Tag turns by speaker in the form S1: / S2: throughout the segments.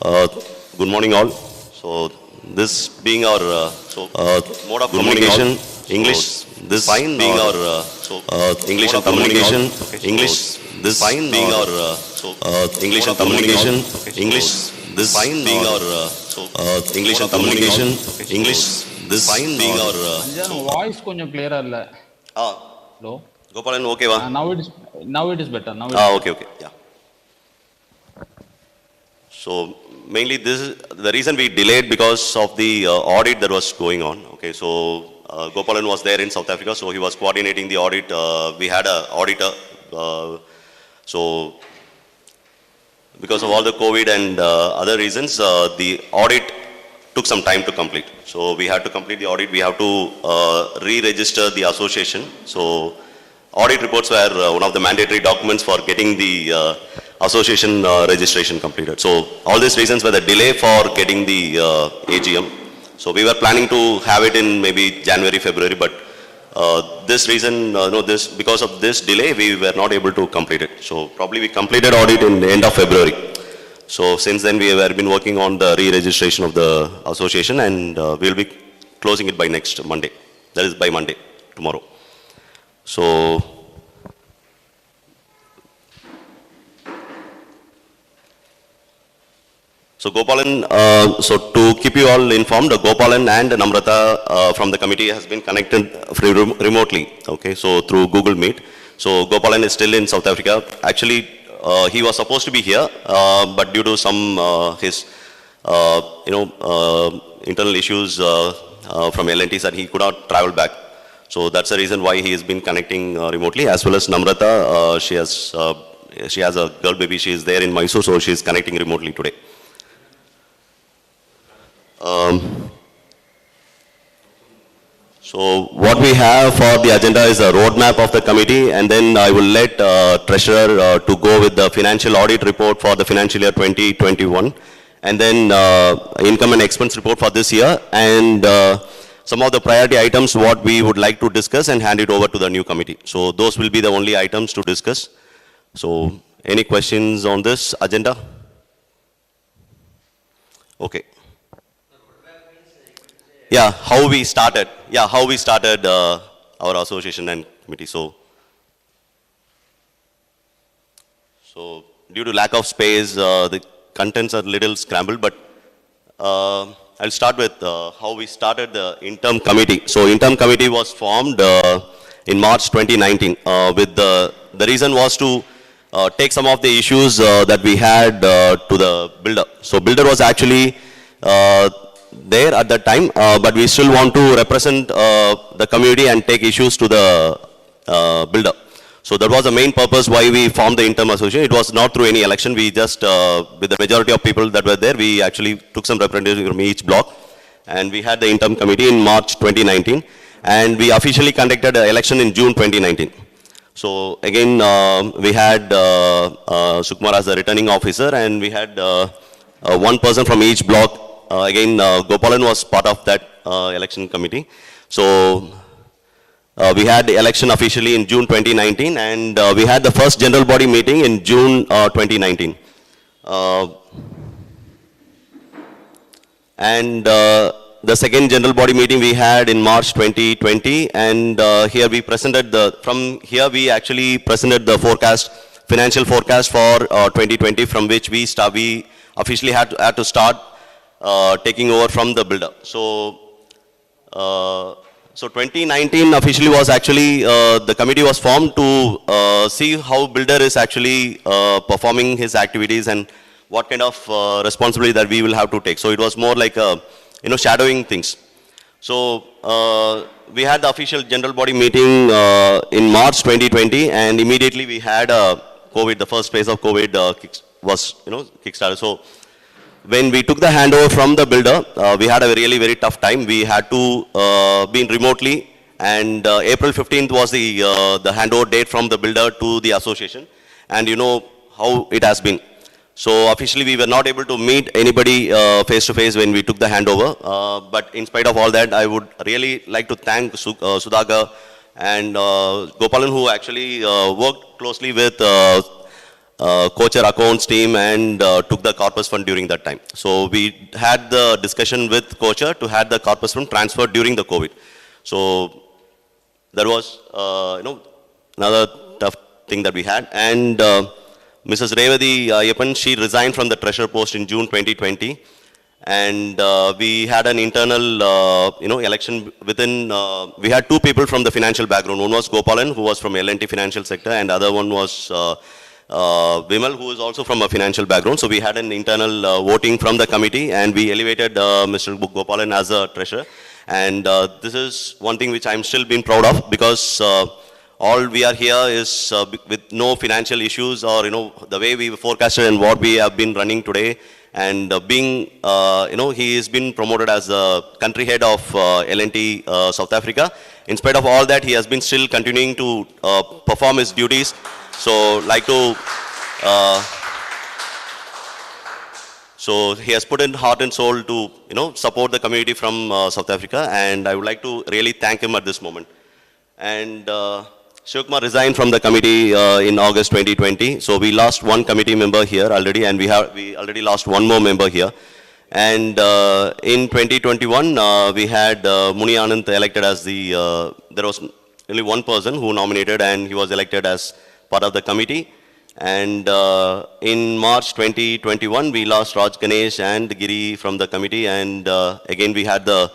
S1: Uh, Good morning all. So this being our mode of communication, English. This being our English and communication, English. This being our English and communication, English. This being our English and communication, English. This being our
S2: voice konjam clear alla. Hello.
S1: Gopalan, okay va?
S2: Now it is better.
S1: Okay, yeah. So mainly this is the reason we delayed because of the audit that was going on. Okay, so Gopalan was there in South Africa, so he was coordinating the audit. We had an auditor. So because of all the COVID and other reasons, the audit took some time to complete. So we had to complete the audit. We have to re-register the association. So audit reports were one of the mandatory documents for getting the association registration completed. So all these reasons were the delay for getting the AGM. So we were planning to have it in maybe January, February, but this reason, because of this delay, we were not able to complete it. So probably we completed audit in the end of February. So since then we have been working on the re-registration of the association, and we'll be closing it by next Monday. That is by Monday, tomorrow. So Gopalan, so to keep you all informed, Gopalan and Namrata from the committee has been connected remotely, okay, so through Google Meet. So Gopalan is still in South Africa. Actually, he was supposed to be here, but due to some his internal issues from L&T, that he could not travel back. So that's the reason why he has been connecting remotely. As well as Namrata, she has a girl baby. She is there in Mysore, so she is connecting remotely today. So what we have for the agenda is a roadmap of the committee, and then I will let Treasurer to go with the financial audit report for the financial year 2021, and then income and expense report for this year, and some of the priority items what we would like to discuss and hand it over to the new committee. So those will be the only items to discuss. So any questions on this agenda? Okay. Yeah, how we started. Yeah, how we started our association and committee. So due to lack of space, the contents are little scrambled, but I'll start with how we started the interim committee. So interim committee was formed in March 2019. With the reason was to take some of the issues that we had to the builder. So builder was actually there at that time, but we still want to represent the community and take issues to the builder. So that was the main purpose why we formed the interim association. It was not through any election. We just, with the majority of people that were there, we actually took some representatives from each block, and we had the interim committee in March 2019, and we officially conducted the election in June 2019. So again, we had Sukumar as the returning officer, and we had one person from each block. Again, Gopalan was part of that election committee. So we had the election officially in June 2019, and we had the first general body meeting in June 2019. And the second general body meeting we had in March 2020, and here we presented from here we actually presented the forecast, financial forecast for 2020, from which we officially had to start taking over from the builder. So 2019 officially was actually, the committee was formed to see how builder is actually performing his activities and what kind of responsibility that we will have to take. So it was more like, shadowing things. So we had the official general body meeting in March 2020, and immediately we had COVID, the first phase of COVID was, kickstarted. So when we took the handover from the builder, we had a really very tough time. We had to be in remotely, and April 15th was the handover date from the builder to the association, and you know how it has been. So officially we were not able to meet anybody face to face when we took the handover, but in spite of all that, I would really like to thank Sudhakar and Gopalan, who actually worked closely with KOCHAR accounts team and took the Corpus Fund during that time. So we had the discussion with KOCHAR to have the Corpus Fund transferred during the COVID. So that was, another tough thing that we had. And Mrs. Revati Ayappan, she resigned from the treasurer post in June 2020. And we had an internal, election within, we had two people from the financial background. One was Gopalan, who was from L&T financial sector, and other one was Vimal, who is also from a financial background. So we had an internal voting from the committee, and we elevated Mr. Gopalan as a treasurer. And this is one thing which I'm still being proud of, because all we are here is with no financial issues, or the way we forecasted and what we have been running today. And being, he has been promoted as the country head of L&T South Africa. In spite of all that, he has been still continuing to perform his duties. So, like to, so he has put in heart and soul to, support the community from South Africa, and I would like to really thank him at this moment. And Shivkumar resigned from the committee in August 2020. So we lost one committee member here already, and we already lost one more member here. And in 2021, we had Muni Anand elected as the, there was only one person who nominated, and he was elected as part of the committee. And in March 2021, we lost Raj Ganesh and Giri from the committee. And again, we had the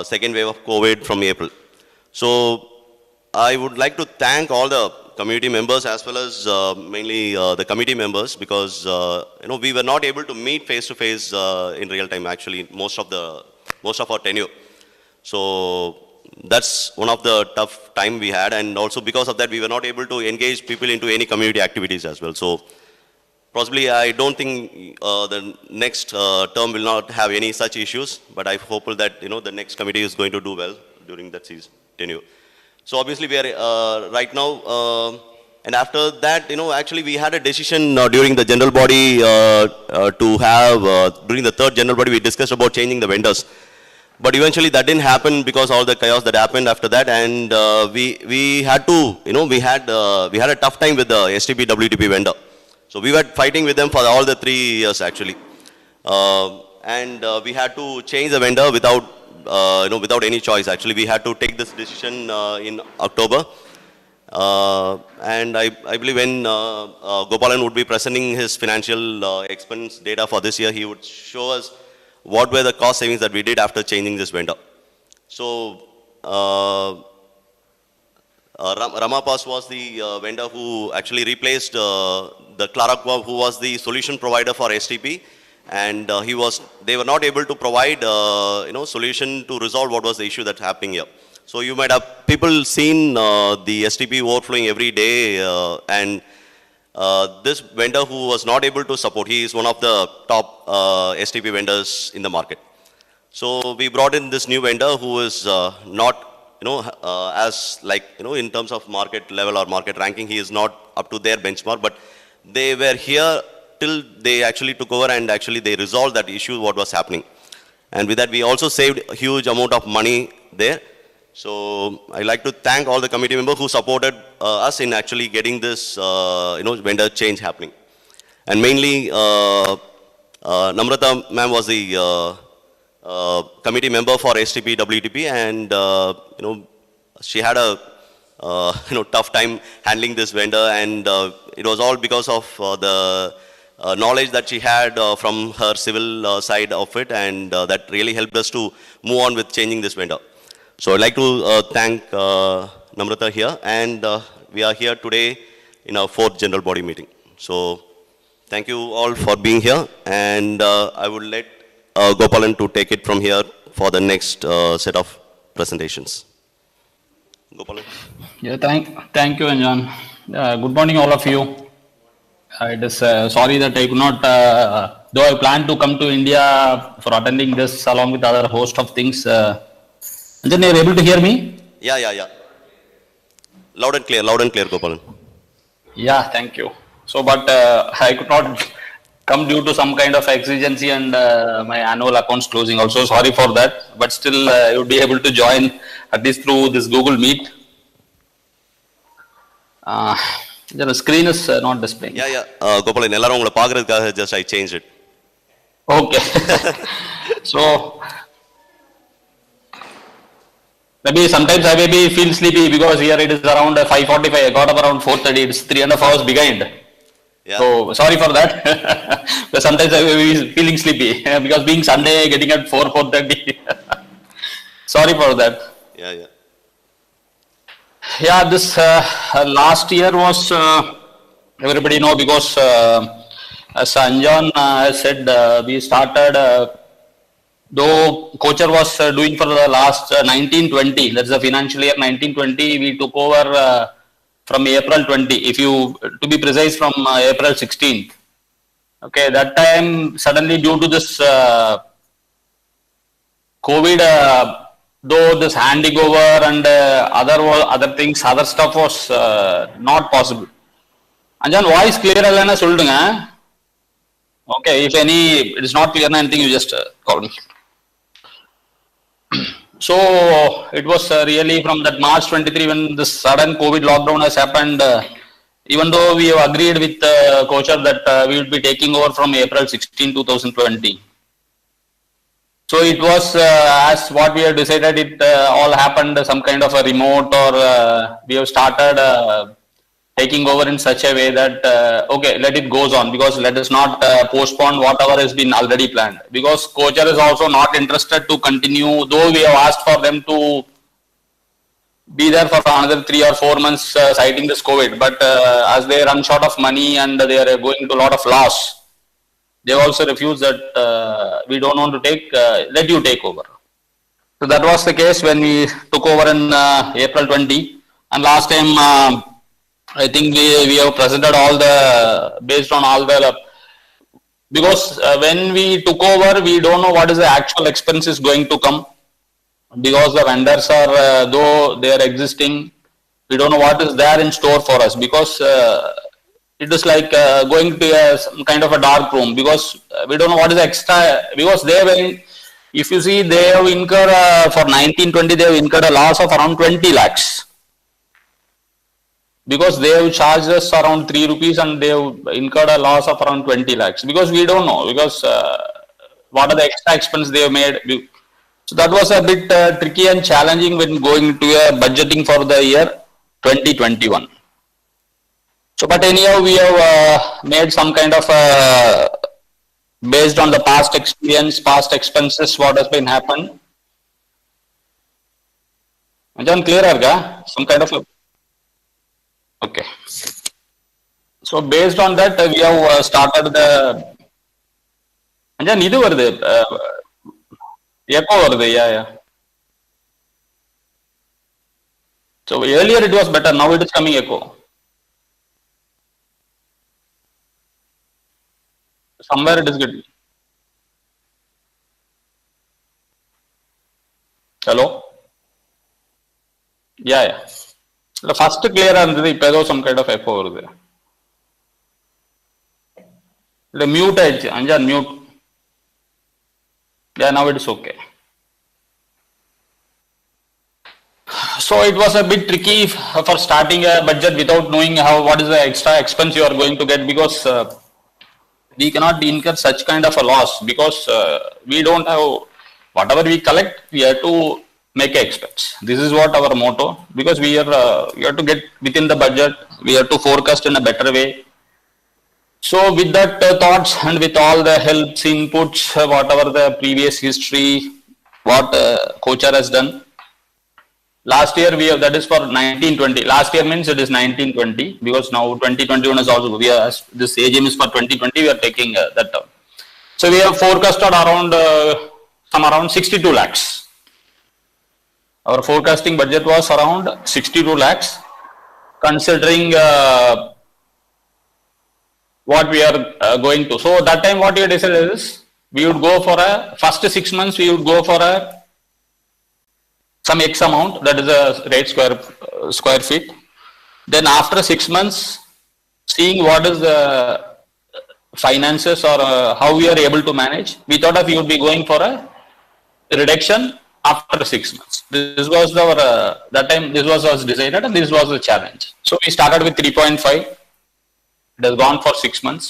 S1: second wave of COVID from April. So I would like to thank all the community members as well as mainly the committee members, because we were not able to meet face to face in real time actually most of our tenure. So that's one of the tough time we had, and also because of that we were not able to engage people into any community activities as well. So possibly I don't think the next term will not have any such issues, but I hope that the next committee is going to do well during that season tenure. So obviously we are right now, and after that, actually we had a decision during the general body to have, during the third general body, we discussed about changing the vendors. But eventually that didn't happen because all the chaos that happened after that, and we had to, we had a tough time with the STP WTP vendor. So we were fighting with them for all the 3 years actually, and we had to change the vendor without without any choice. Actually, we had to take this decision in October. And I believe when Gopalan would be presenting his financial expense data for this year, he would show us what were the cost savings that we did after changing this vendor. So, Ramapas was the vendor who actually replaced the Clarak, who was the solution provider for STP. And they were not able to provide, solution to resolve what was the issue that's happening here. So you might have people seen the STP overflowing every day, and this vendor who was not able to support, he is one of the top STP vendors in the market. So we brought in this new vendor who is not, as like, in terms of market level or market ranking, he is not up to their benchmark, but they were here till they actually took over, and actually they resolved that issue, what was happening. And with that, we also saved a huge amount of money there. So I'd like to thank all the committee members who supported us in actually getting this, vendor change happening. And mainly, Namrata ma'am was the committee member for STP WTP, and she had a tough time handling this vendor, and it was all because of the knowledge that she had from her civil side of it, and that really helped us to move on with changing this vendor. So I'd like to thank Namrata here, and we are here today in our 4th general body meeting. So thank you all for being here, and I would let Gopalan to take it from here for the next set of presentations. Gopalan.
S2: Yeah, thank you, Anjan. Good morning, all of you. It is sorry that I could not, though I planned to come to India for attending this along with other host of things. Anjan, you are able to hear me?
S1: Yeah. Loud and clear, Gopalan.
S2: Yeah, thank you. So, but I could not come due to some kind of exigency and my annual accounts closing also. Sorry for that, but still I would be able to join at least through this Google Meet. The screen is not displaying.
S1: Yeah. Gopalan, எல்லாரும் உங்களை பார்க்கிறதுக்காக just I changed it.
S2: Okay. So maybe sometimes I maybe feel sleepy because here it is around 5:45. I got up around 4:30. It's 3.5 hours behind.
S1: Yeah.
S2: So sorry for that. But sometimes I may be feeling sleepy because being Sunday, getting at 4:30. Sorry for that.
S1: Yeah.
S2: Yeah, this last year was everybody know because as Arjun said, we started. Though KOCHAR was doing for the last 1920, that's the financial year 1920, we took over from April 20, if you, to be precise, from April 16th. Okay, that time suddenly due to this COVID, though this handing over and other things, other stuff was not possible. Anjan, voice clear allana sollunga. Okay, if any, it is not clear anything, you just call me. So it was really from that March 23 when this sudden COVID lockdown has happened, even though we have agreed with KOCHAR that we will be taking over from April 16, 2020. So it was as what we have decided, it all happened some kind of a remote, or we have started taking over in such a way that okay, let it goes on, because let us not postpone whatever has been already planned, because KOCHAR is also not interested to continue, though we have asked for them to be there for another 3 or 4 months citing this COVID, but as they run short of money and they are going into a lot of loss, they also refuse that we don't want to take, let you take over. So that was the case when we took over in April 20, and last time I think we have presented all the, based on all the, because when we took over, we don't know what is the actual expenses going to come, because the vendors are, though they are existing, we don't know what is there in store for us, because it is like going to some kind of a dark room, because we don't know what is extra, because they will, if you see, they have incurred for 1920, they have incurred a loss of around 20 lakhs. Because they have charged us around 3 rupees and they have incurred a loss of around 20 lakhs. Because we don't know, because what are the extra expense they have made. So that was a bit tricky and challenging when going to a budgeting for the year 2021. So, but anyhow, we have made some kind of, based on the past experience, past expenses, what has been happened. Arjun, clear arga? Some kind of a, okay. So based on that, we have started the. Anjan, idu varudhu. Echo varudhu, yeah. So earlier it was better. Now it is coming echo. Somewhere it is good. Hello. Yeah. The first clear irundhathu, ipo edo some kind of echo varudhu. The mute edge, Anjan, mute. Yeah, now it is okay. So it was a bit tricky for starting a budget without knowing what is the extra expense you are going to get, because we cannot incur such kind of a loss, because we don't have, whatever we collect, we have to make expense. This is what our motto, because we have to get within the budget, we have to forecast in a better way. So with that thoughts and with all the helps, inputs, whatever the previous history, what KOCHAR has done. Last year we have, that is for 1920. Last year means it is 1920, because now 2021 is also, this AGM is for 2020, we are taking that term. So we have forecasted around, around 62 lakhs. Our forecasting budget was around 62 lakhs, considering what we are going to. So that time what we decided is, we would go for a, first 6 months we would go for a, some X amount, that is a rate square feet. Then after 6 months, seeing what is the finances or how we are able to manage, we thought of we would be going for a reduction after 6 months. This was our, that time this was decided, and this was the challenge. So we started with 3.5. It has gone for 6 months.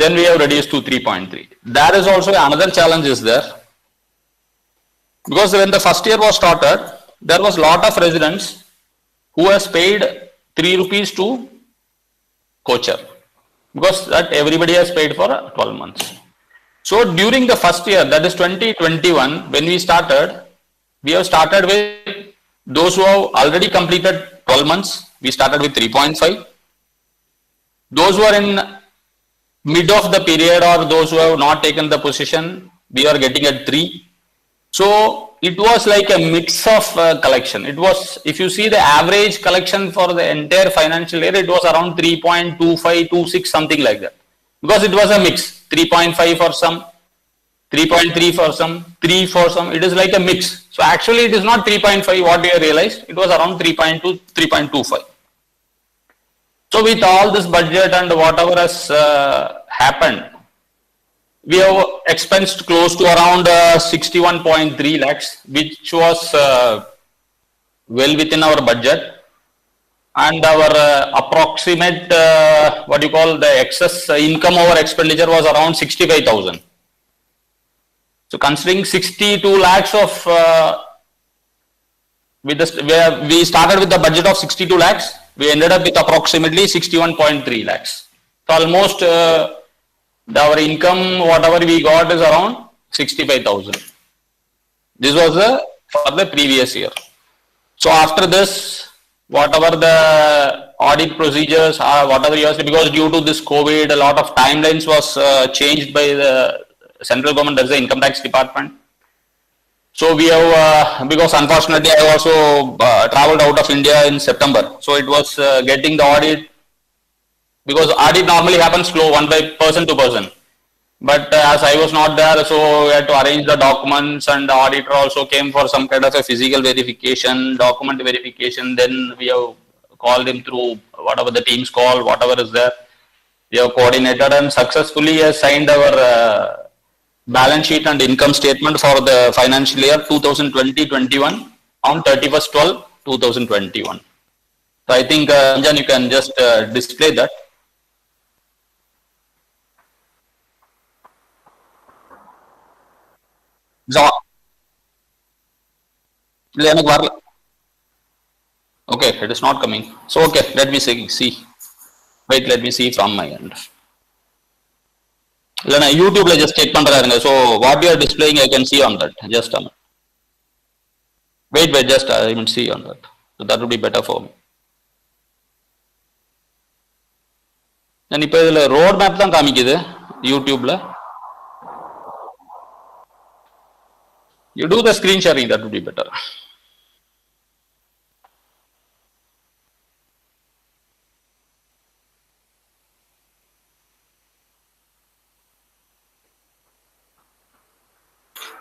S2: Then we have reduced to 3.3. There is also another challenge is there. Because when the first year was started, there was lot of residents who has paid 3 rupees to KOCHAR. Because that everybody has paid for 12 months. So during the first year, that is 2021, when we started, we have started with those who have already completed 12 months, we started with 3.5. Those who are in mid of the period or those who have not taken the position, we are getting at 3. So it was like a mix of collection. It was, if you see the average collection for the entire financial year, it was around 3.25, 26, something like that. Because it was a mix, 3.5 for some, 3.3 for some, 3 for some, it is like a mix. So actually it is not 3.5 what we have realized, it was around 3.2, 3.25. So with all this budget and whatever has happened, we have expensed close to around 61.3 lakhs, which was well within our budget. And our approximate, what you call the excess income over expenditure was around 65,000. So considering 62 lakhs of, we started with the budget of 62 lakhs, we ended up with approximately 61.3 lakhs. So almost our income, whatever we got is around 65,000. This was for the previous year. So after this, whatever the audit procedures are, whatever you asked, because due to this COVID, a lot of timelines was changed by the central government, that's the income tax department. So we have, because unfortunately I also traveled out of India in September. So it was getting the audit, because audit normally happens slow, one by person to person. But as I was not there, so we had to arrange the documents, and the auditor also came for some kind of a physical verification, document verification. Then we have called him through whatever the team's call, whatever is there. We have coordinated and successfully signed our balance sheet and income statement for the financial year 2020-21 on 31st/12/2021. So I think, Arjun, you can just display that. So, okay, it is not coming. So, okay, let me see. Wait, let me see from my end. YouTube just check பண்றாருங்க. So what you are displaying, I can see on that. Just a minute. Wait, just I will see on that. So that would be better for me. நான் இப்போ இதுல road map தான் காமிக்குது YouTubeல. You do the screen sharing, that would be better.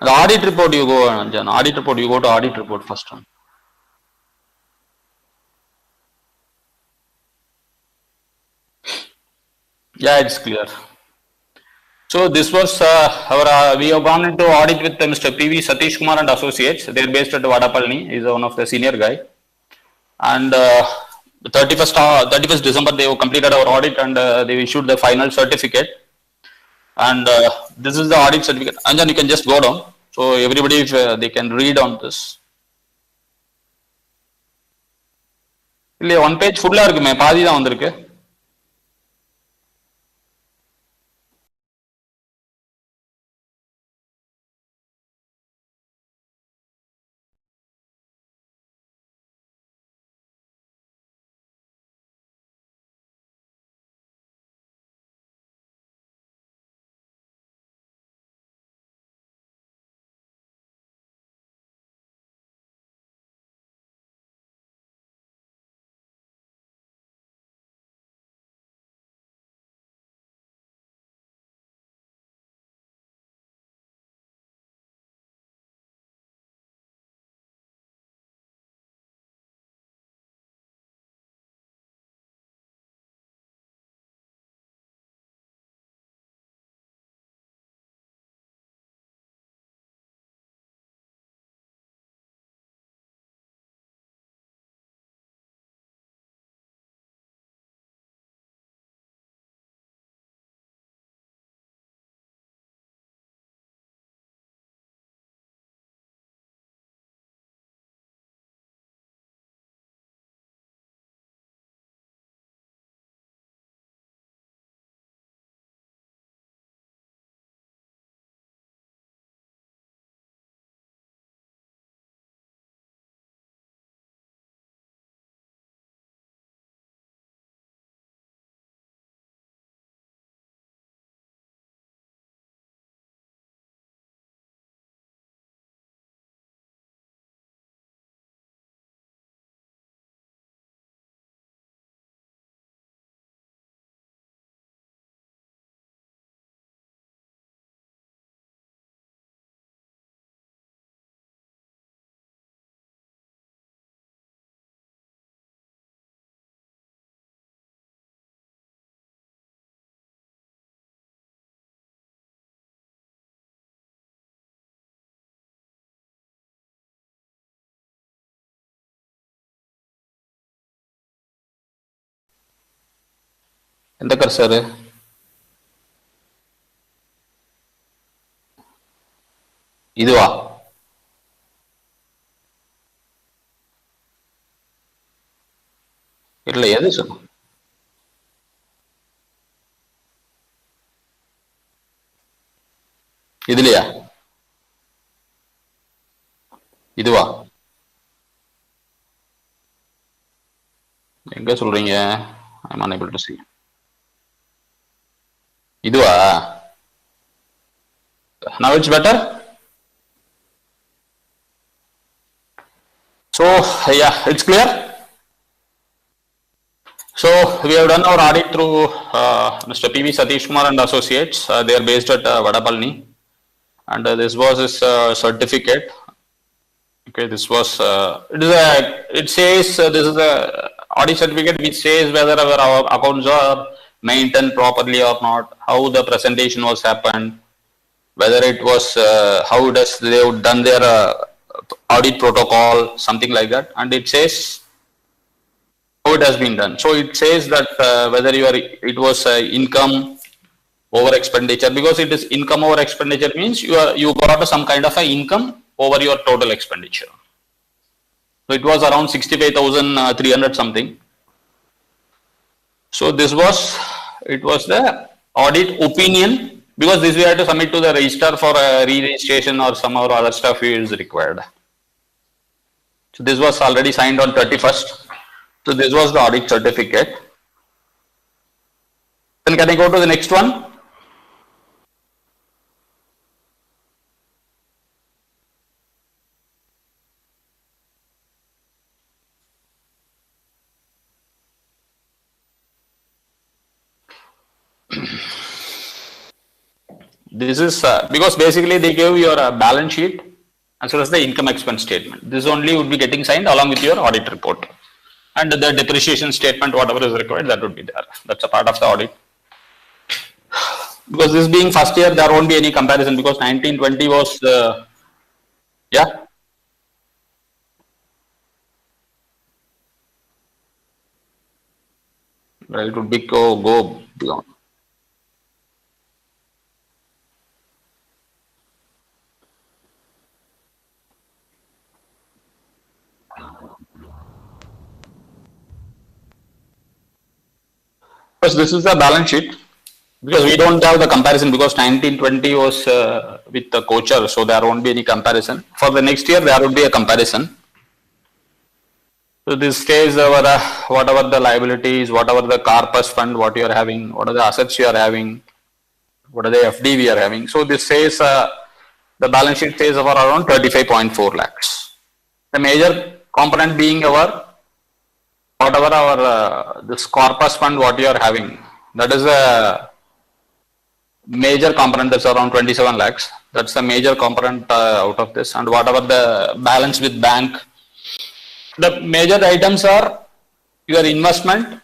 S2: The audit report you go, Anjan. Audit report, you go to audit report first one. Yeah, it's clear. So this was our, we have gone into audit with Mr. P.V. Satish Kumar and Associates. They are based at Vadapalni. He is one of the senior guy. And 31st December, they have completed our audit, and they issued the final certificate. And this is the audit certificate. Anjan, you can just go down. So everybody, if they can read on this. One page full இருக்குமே, பாதி தான் வந்திருக்கு. ఎంత cursor இதுவா இல்ல எது சொல்லு இதுலயா இதுவா எங்க சொல்றீங்க I'm unable to see இதுவா now it's better so yeah it's clear so we have done our audit through Mr. PV Satish Kumar and Associates they are based at Vadapalni and this was his certificate. Okay, this was it says this is a audit certificate which says whether our accounts are maintained properly or not, how the presentation was happened, whether it was how does they have done their audit protocol, something like that, and it says how it has been done. So it says that whether it was income over expenditure, because it is income over expenditure means you got some kind of a income over your total expenditure. So it was around 65,300 something. So this was the audit opinion, because this we had to submit to the register for re-registration or some other stuff is required. So this was already signed on 31st. So this was the audit certificate. Then can I go to the next one? This is because basically they gave your balance sheet as well as the income expense statement. This only would be getting signed along with your audit report, and the depreciation statement, whatever is required, that would be there. That's a part of the audit. Because this being first year, there won't be any comparison, because 1920 was yeah. Well, it would be go beyond. Because this is the balance sheet, because we don't have the comparison, because 1920 was with the KOCHAR, so there won't be any comparison. For the next year, there would be a comparison. So this stays our whatever the liabilities, whatever the Corpus Fund, what you are having, what are the assets you are having, what are the FD we are having. So this says the balance sheet says of around 35.4 lakhs. The major component being our whatever our this Corpus Fund, what you are having, that is a major component. That's around 27 lakhs. That's the major component out of this, and whatever the balance with bank. The major items are your investment,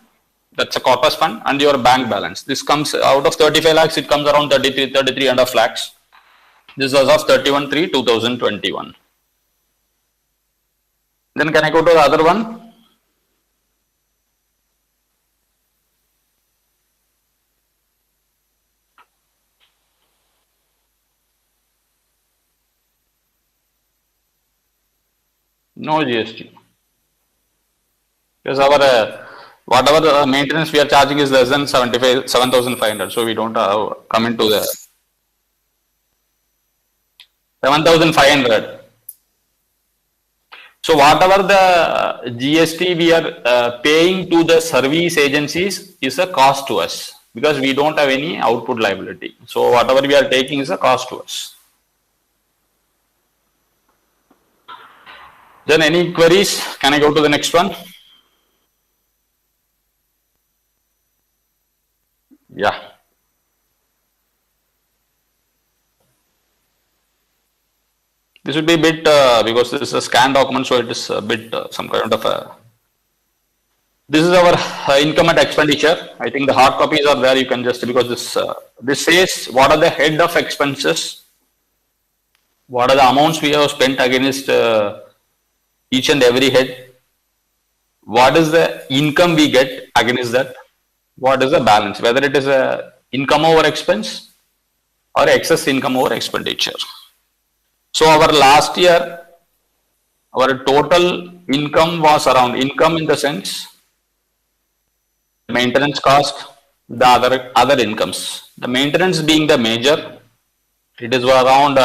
S2: that's a Corpus Fund, and your bank balance. This comes out of 35 lakhs, it comes around 33 and a half lakhs. This was of 31/3/2021. Then can I go to the other one? No GST. Because our whatever the maintenance we are charging is less than 7,500. So we don't come into the 7,500. So whatever the GST we are paying to the service agencies is a cost to us, because we don't have any output liability. So whatever we are taking is a cost to us. Then any queries? Can I go to the next one? Yeah. This would be a bit, because this is a scan document, so it is a bit some kind of a. This is our income and expenditure. I think the hard copies are there. You can just, because this says what are the head of expenses, what are the amounts we have spent against each and every head, what is the income we get against that, what is the balance, whether it is a income over expense or excess income over expenditure. So our last year, our total income was around, income in the sense, maintenance cost, the other incomes. The maintenance being the major, it is around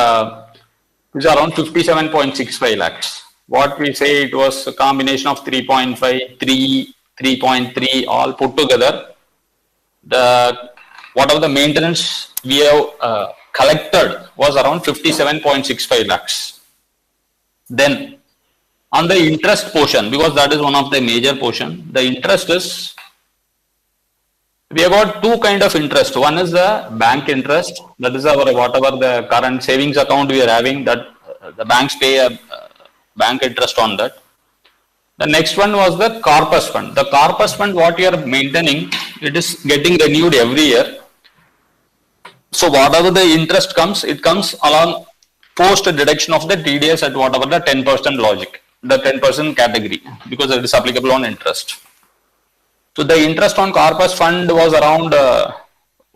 S2: 57.65 lakhs. What we say, it was a combination of 3.5, 3, 3.3 all put together. The whatever the maintenance we have collected was around 57.65 lakhs. Then on the interest portion, because that is one of the major portion, the interest is, we have got two kind of interest. One is the bank interest, that is our whatever the current savings account we are having, that the banks pay a bank interest on that. The next one was the Corpus Fund. The Corpus Fund, what you are maintaining, it is getting renewed every year. So whatever the interest comes, it comes along post deduction of the TDS at whatever the 10% logic, the 10% category, because it is applicable on interest. So the interest on Corpus Fund was around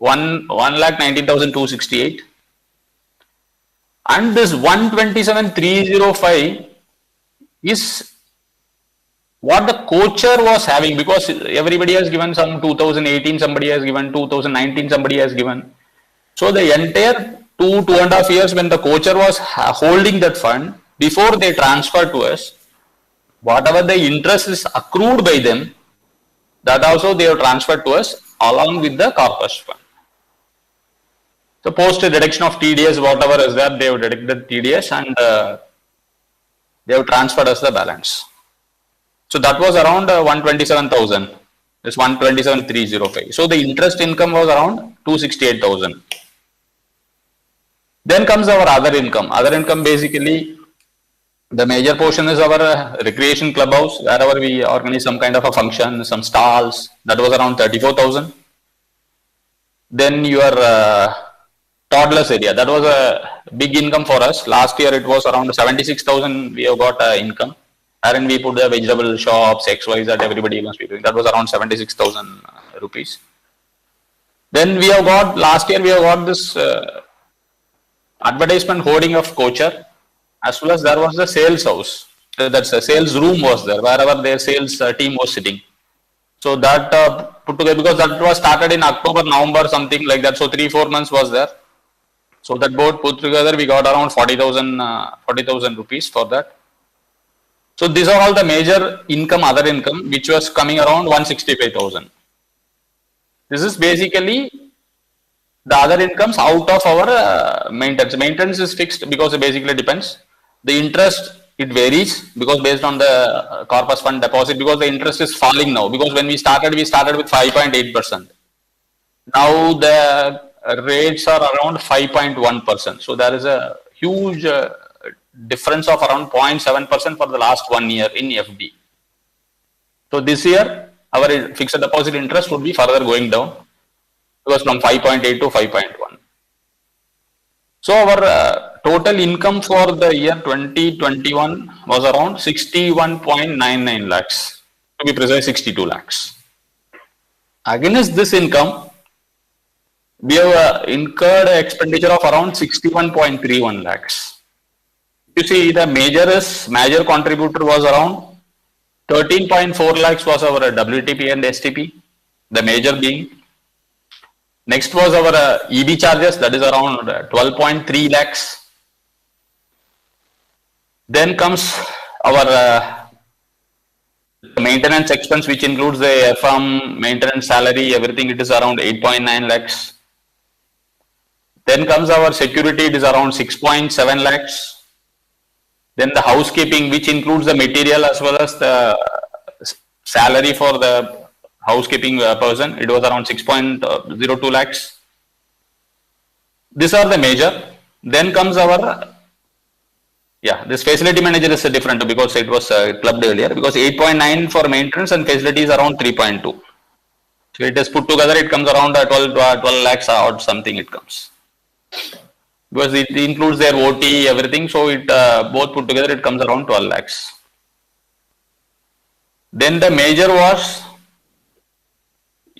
S2: 1,19,268. And this 127,305 is what the KOCHAR was having, because everybody has given some 2018, somebody has given 2019, somebody has given. So the entire 2.5 years when the KOCHAR was holding that fund, before they transferred to us, whatever the interest is accrued by them, that also they have transferred to us along with the Corpus Fund. So post deduction of TDS, whatever is there, they have deducted TDS and they have transferred us the balance. So that was around 127,000. It's 127,305. So the interest income was around 268,000. Then comes our other income. Other income, basically, the major portion is our recreation clubhouse, wherever we organize some kind of a function, some stalls. That was around 34,000. Then your toddlers area, that was a big income for us. Last year it was around 76,000 we have got income. And we put the vegetable shops, XYZ, that everybody must be doing. That was around 76,000 rupees. Then we have got, last year we have got this advertisement hoarding of KOCHAR, as well as there was the sales house. That's a sales room was there, wherever their sales team was sitting. So that put together, because that was started in October, November, something like that. So 3-4 months was there. So that board put together, we got around 40,000 rupees for that. So these are all the major income, other income, which was coming around 165,000. This is basically the other incomes out of our maintenance. Maintenance is fixed because it basically depends. The interest, it varies because based on the Corpus Fund deposit, because the interest is falling now. Because when we started with 5.8%. Now the rates are around 5.1%. So there is a huge difference of around 0.7% for the last 1 year in FD. So this year, our fixed deposit interest would be further going down. It was from 5.8 to 5.1. So our total income for the year 2021 was around 61.99 lakhs. To be precise, 62 lakhs. Against this income, we have incurred expenditure of around 61.31 lakhs. You see, the major contributor was around 13.4 lakhs was our WTP and STP, the major being. Next was our EB charges, that is around 12.3 lakhs. Then comes our maintenance expense, which includes the FM, maintenance salary, everything, it is around 8.9 lakhs. Then comes our security, it is around 6.7 lakhs. Then the housekeeping, which includes the material as well as the salary for the housekeeping person, it was around 6.02 lakhs. These are the major. Then comes our, this facility manager is different because it was clubbed earlier, because 8.9 for maintenance and facility is around 3.2. So it is put together, it comes around 12 lakhs or something it comes. Because it includes their OT, everything, so it both put together, it comes around 12 lakhs. Then the major was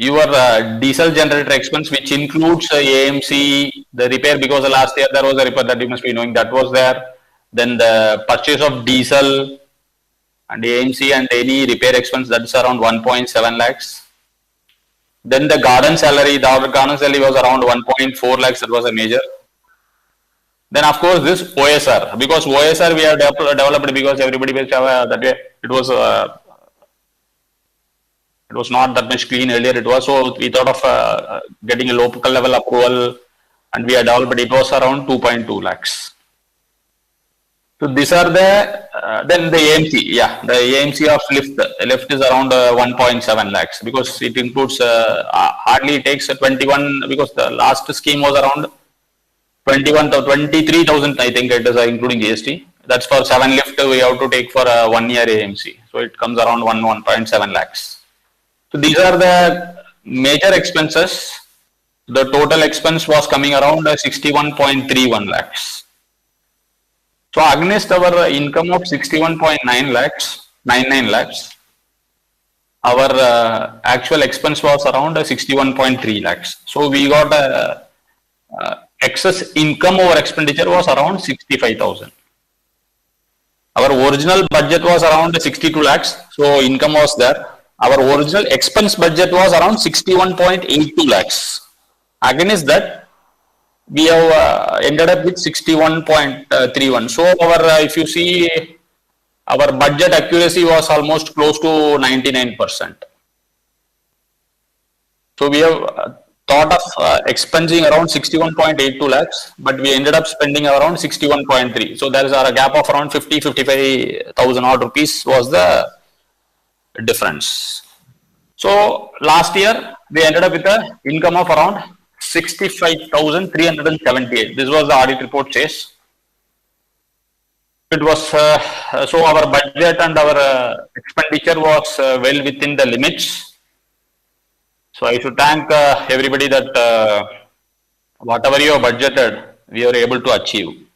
S2: your diesel generator expense, which includes AMC, the repair, because the last year there was a repair that you must be knowing that was there. Then the purchase of diesel and AMC and any repair expense, that's around 1.7 lakhs. Then the garden salary was around 1.4 lakhs, that was a major. Then of course this OSR, because OSR we have developed because everybody was that way. It was not that much clean earlier. It was so we thought of getting a local level approval, and we had developed. It was around 2.2 lakhs. So these are the then the AMC. Yeah, the AMC of lift is around 1.7 lakhs because it includes hardly it takes 21 because the last scheme was around 21 to 23,000. I think it is including GST. That's for 7 lift we have to take for 1 year AMC. So it comes around 1.7 lakhs. So these are the major expenses. The total expense was coming around 61.31 lakhs. So against our income of 61.9 lakhs, 99 lakhs, our actual expense was around 61.3 lakhs. So we got excess income over expenditure was around 65,000. Our original budget was around 62 lakhs. So income was there. Our original expense budget was around 61.82 lakhs. Against that, we have ended up with 61.31. So our, if you see, our budget accuracy was almost close to 99%. So we have thought of expensing around 61.82 lakhs, but we ended up spending around 61.3. So there is a gap of around 55,000 odd rupees was the difference. So last year we ended up with an income of around 65,378. This was the audit report says. It was so our budget and our expenditure was well within the limits. So I should thank everybody that whatever you have budgeted, we are able to achieve.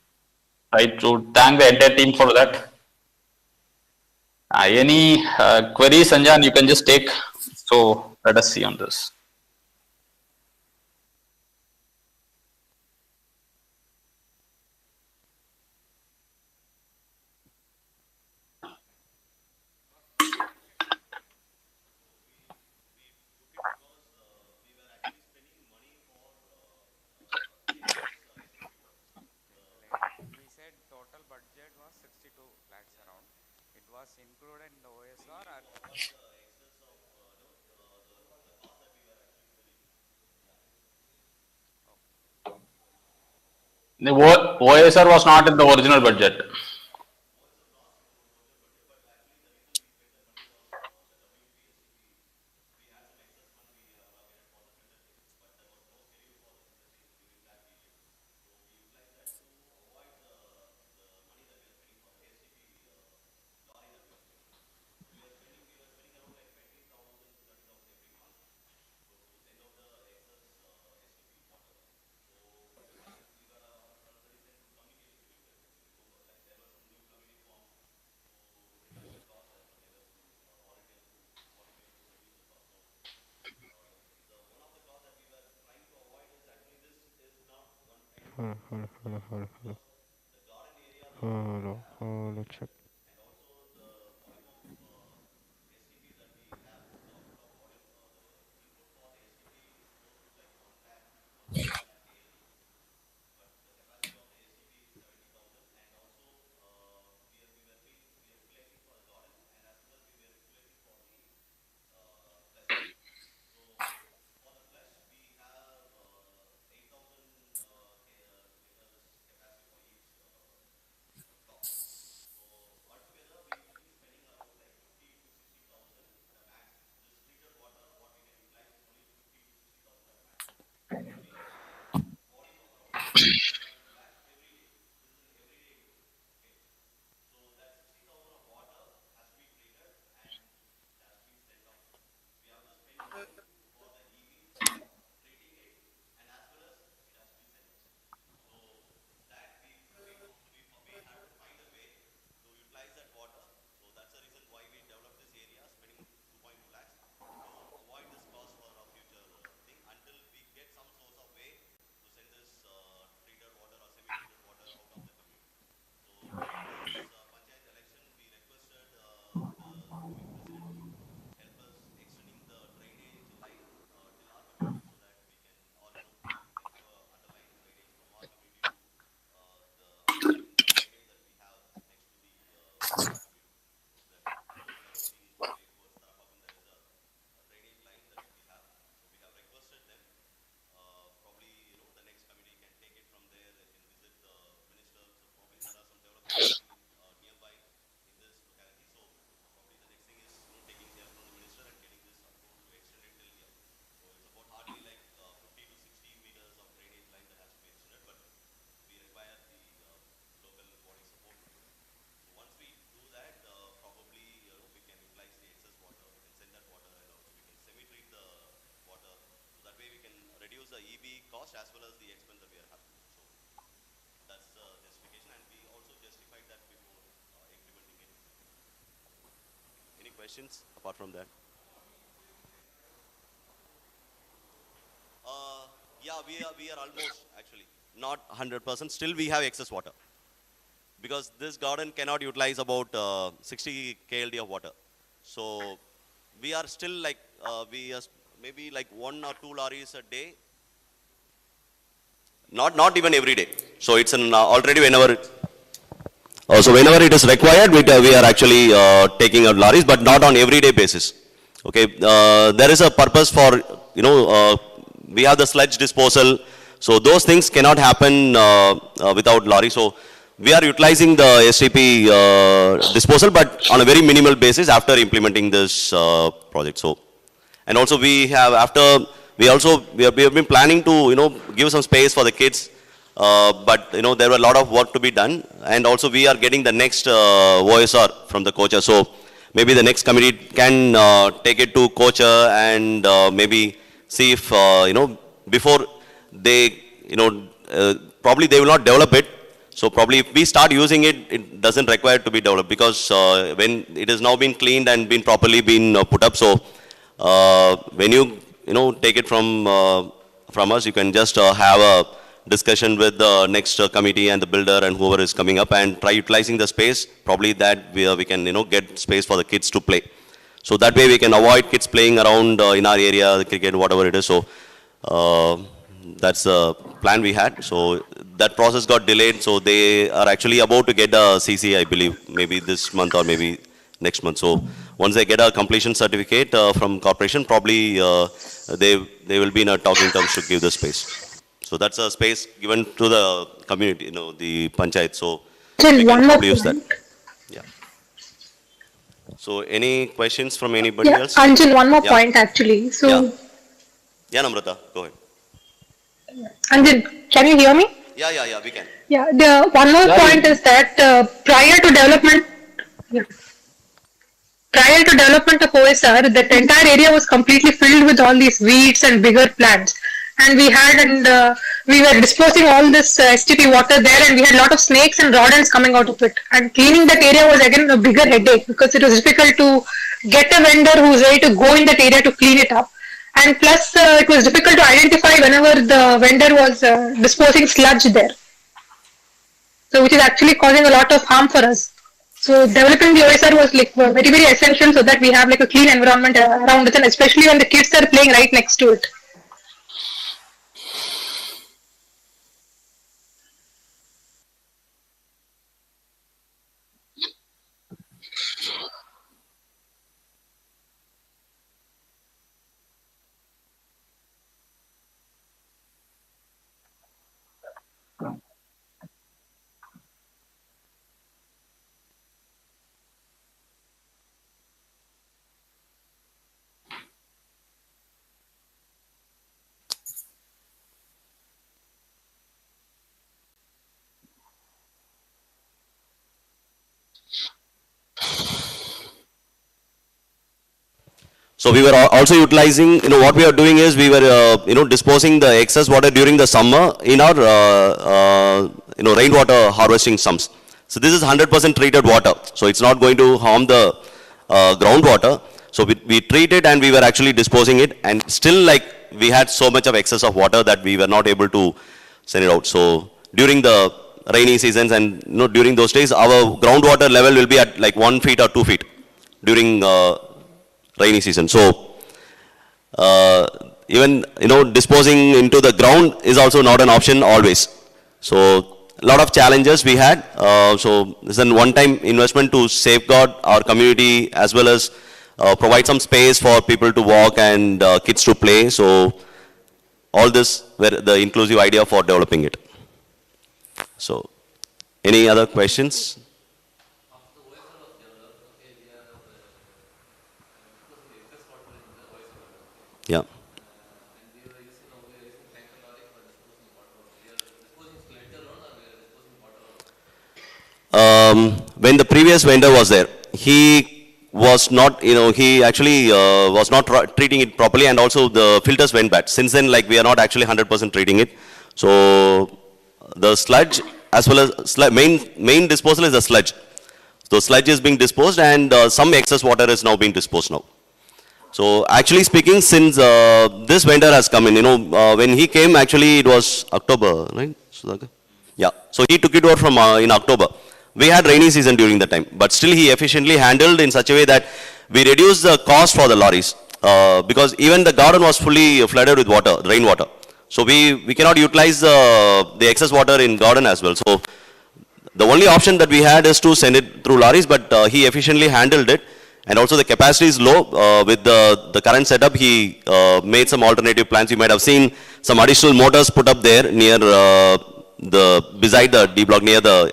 S2: I should thank the entire team for that. Any queries, Sanjan, you can just take. So let us see on this.
S3: Included in the OSR or
S2: The OSR was not in the original budget.
S4: Hello, check.
S1: EB cost as well as the expense that we are having. So that's the justification, and we also justified that before implementing it. Any questions apart from that? Yeah, we are almost actually not 100%. Still, we have excess water because this garden cannot utilize about 60 KLD of water. So we are still like we are maybe like 1 or 2 lorries a day. Not even every day. So it's an already whenever. So whenever it is required, we are actually taking out lorries, but not on everyday basis. Okay, there is a purpose for we have the sludge disposal, so those things cannot happen without lorry. So we are utilizing the STP disposal, but on a very minimal basis after implementing this project. So, and also we have we have been planning to give some space for the kids. But there were a lot of work to be done, and also we are getting the next OSR from the KOCHAR. So maybe the next committee can take it to KOCHAR and maybe see if before they probably they will not develop it. So probably if we start using it, it doesn't require to be developed, because when it has now been cleaned and been properly put up. So when you take it from us, you can just have a discussion with the next committee and the builder and whoever is coming up, and try utilizing the space. Probably that we can get space for the kids to play. So that way we can avoid kids playing around in our area, the cricket, whatever it is. So that's the plan we had. So that process got delayed. So they are actually about to get a CC, I believe, maybe this month or maybe next month. So once they get a completion certificate from corporation, probably they will be in a talking terms to give the space. So that's a space given to the community, the panchayat. So we can probably use that. Yeah. So any questions from anybody else?
S4: Arjun, one more point actually. So,
S1: yeah, Namrata, go ahead.
S4: Arjun, can you hear me?
S1: Yeah, we can.
S4: Yeah, the one more point is that prior to development of OSR, that entire area was completely filled with all these weeds and bigger plants. And we were disposing all this STP water there, and we had a lot of snakes and rodents coming out of it. And cleaning that area was again a bigger headache, because it was difficult to get a vendor who was ready to go in that area to clean it up. And plus, it was difficult to identify whenever the vendor was disposing sludge there. So which is actually causing a lot of harm for us. So developing the OSR was like very, very essential, so that we have like a clean environment around it, and especially when the kids are playing right next to it.
S1: So we were also utilizing, what we are doing is we were, disposing the excess water during the summer in our, rainwater harvesting sumps. So this is 100% treated water. So it's not going to harm the groundwater. So we treat it, and we were actually disposing it, and still we had so much of excess of water that we were not able to send it out. So during the rainy seasons and during those days, our groundwater level will be at like 1 feet or 2 feet during rainy season. So even disposing into the ground is also not an option always. So a lot of challenges we had. So this is a one-time investment to safeguard our community, as well as provide some space for people to walk and kids to play. So all this were the inclusive idea for developing it. So any other questions? Yeah. When the previous vendor was there, he was not, he actually was not treating it properly, and also the filters went bad. Since then, like, we are not actually 100% treating it. So the sludge, as well as main disposal is the sludge. So sludge is being disposed, and some excess water is now being disposed now. So actually speaking, since this vendor has come in, when he came, actually it was October, right? Yeah. So he took it over from in October. We had rainy season during the time, but still he efficiently handled in such a way that we reduced the cost for the lorries, because even the garden was fully flooded with water, rainwater. So we cannot utilize the excess water in garden as well. So the only option that we had is to send it through lorries, but he efficiently handled it. And also the capacity is low. With the current setup, he made some alternative plans. You might have seen some additional motors put up there near beside the D block, near the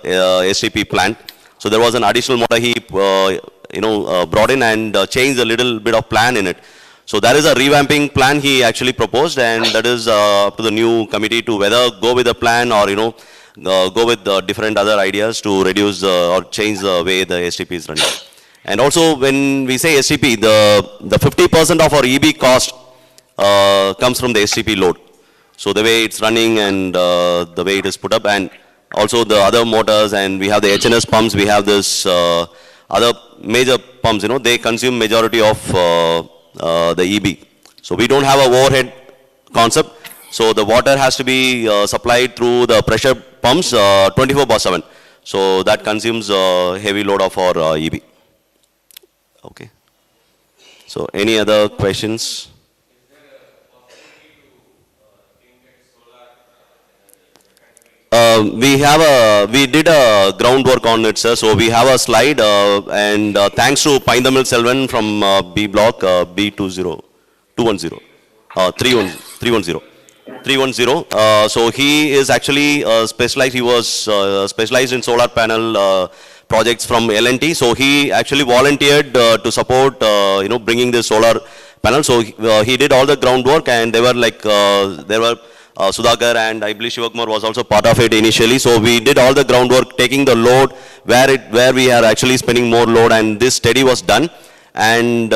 S1: STP plant. So there was an additional motor he brought in and changed a little bit of plan in it. So that is a revamping plan he actually proposed, and that is up to the new committee to whether go with the plan or go with different other ideas to reduce or change the way the STP is running. And also when we say STP, the 50% of our EB cost comes from the STP load. So the way it's running and the way it is put up, and also the other motors, and we have the HNS pumps, we have this other major pumps, they consume majority of the EB. So we don't have a overhead concept. So the water has to be supplied through the pressure pumps 24/7. So that consumes heavy load of our EB. Okay. So any other questions? We did a groundwork on it, sir. So we have a slide, and thanks to Paindamil Selvan from B block, B20, 210, 310. So he is actually specialized. He was specialized in solar panel projects from L&T. So he actually volunteered to support, bringing the solar panel. So he did all the groundwork, and they were like, there were Sudhakar and I believe Shivakumar was also part of it initially. So we did all the groundwork, taking the load where we are actually spending more load, and this study was done. And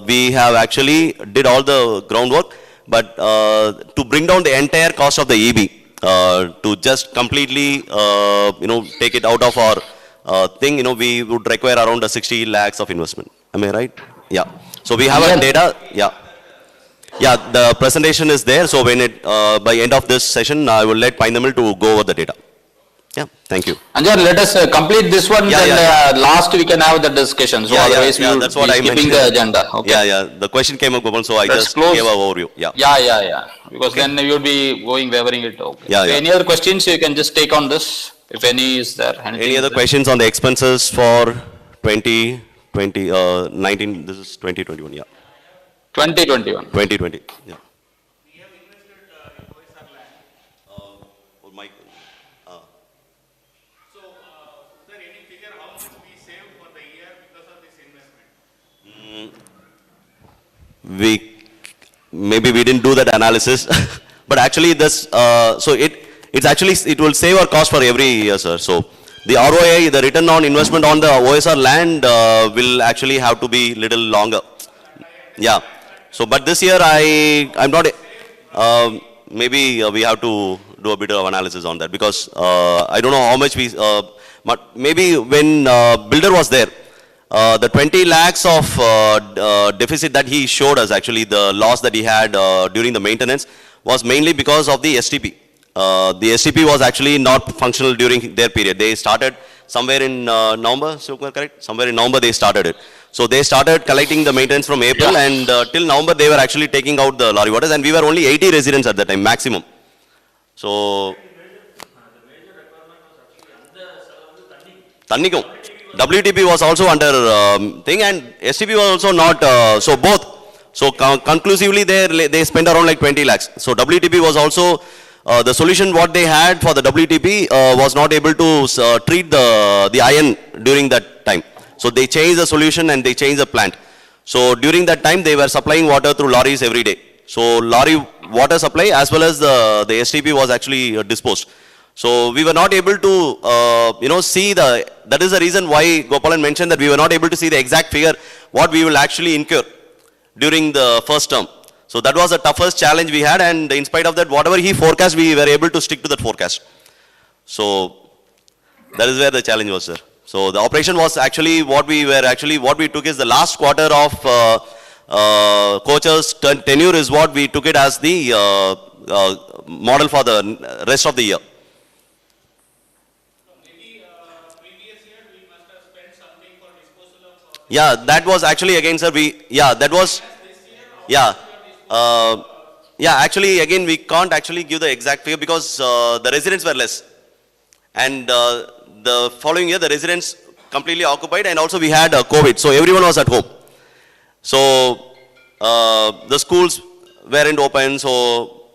S1: we have actually did all the groundwork, but to bring down the entire cost of the EB, to just completely, take it out of our thing, we would require around 60 lakhs of investment. Am I right? Yeah. So we have a data, yeah. Yeah, the presentation is there. So when by end of this session, I will let Paindamil to go over the data. Yeah, thank you.
S2: Anjan, let us complete this one, then last we can have the discussion. So otherwise we will be skipping the agenda. Okay.
S1: Yeah. The question came up, so I just gave an overview.
S2: Yeah. Because then you will be going wavering it. Okay.
S1: Yeah.
S2: Any other questions you can just take on this, if any is there?
S1: Any other questions on the expenses for 2020, 19, this is 2021, yeah.
S2: 2021.
S1: 2020, yeah.
S3: We have invested in OSR land.
S1: Mike.
S3: So, is there any figure how much we saved for the year because of this investment?
S1: Maybe we didn't do that analysis, but actually this, so it will save our cost for every year, sir. So the ROI, the return on investment on the OSR land will actually have to be little longer. Yeah. So, but this year I'm not, maybe we have to do a bit of analysis on that, because I don't know how much but maybe when builder was there, the 20 lakhs of deficit that he showed us, actually the loss that he had during the maintenance was mainly because of the STP. The STP was actually not functional during their period. They started somewhere in November, correct? Somewhere in November they started it. So they started collecting the maintenance from April, and till November they were actually taking out the lorry waters, and we were only 80 residents at that time, maximum. So, Tannikum. WTP was also under thing, and STP was also not, so both. So conclusively they spent around like 20 lakhs. So WTP was also, the solution what they had for the WTP was not able to treat the iron during that time. So they changed the solution and they changed the plant. So during that time they were supplying water through lorries every day. So lorry water supply as well as the STP was actually disposed. So we were not able to, see that is the reason why Gopalan mentioned that we were not able to see the exact figure, what we will actually incur during the first term. So that was the toughest challenge we had, and in spite of that, whatever he forecast, we were able to stick to that forecast. So that is where the challenge was, sir. So the operation was actually what we took is the last quarter of KOCHAR's tenure is what we took it as the model for the rest of the year. Yeah, that was actually again, sir, actually again, we can't actually give the exact figure because the residents were less. And the following year, the residents completely occupied, and also we had COVID, so everyone was at home. So the schools weren't open, so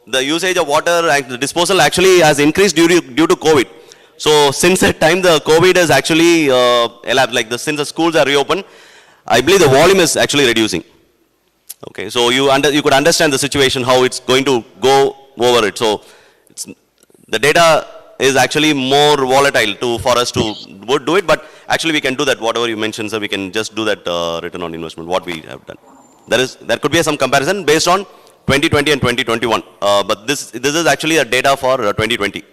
S1: the usage of water and the disposal actually has increased due to COVID. So since that time, the COVID has actually elapsed, since the schools are reopened, I believe the volume is actually reducing. Okay, so you could understand the situation, how it's going to go over it. So the data is actually more volatile for us to do it, but actually we can do that, whatever you mentioned, sir, we can just do that return on investment, what we have done. There could be some comparison based on 2020 and 2021, but this is actually a data for 2020.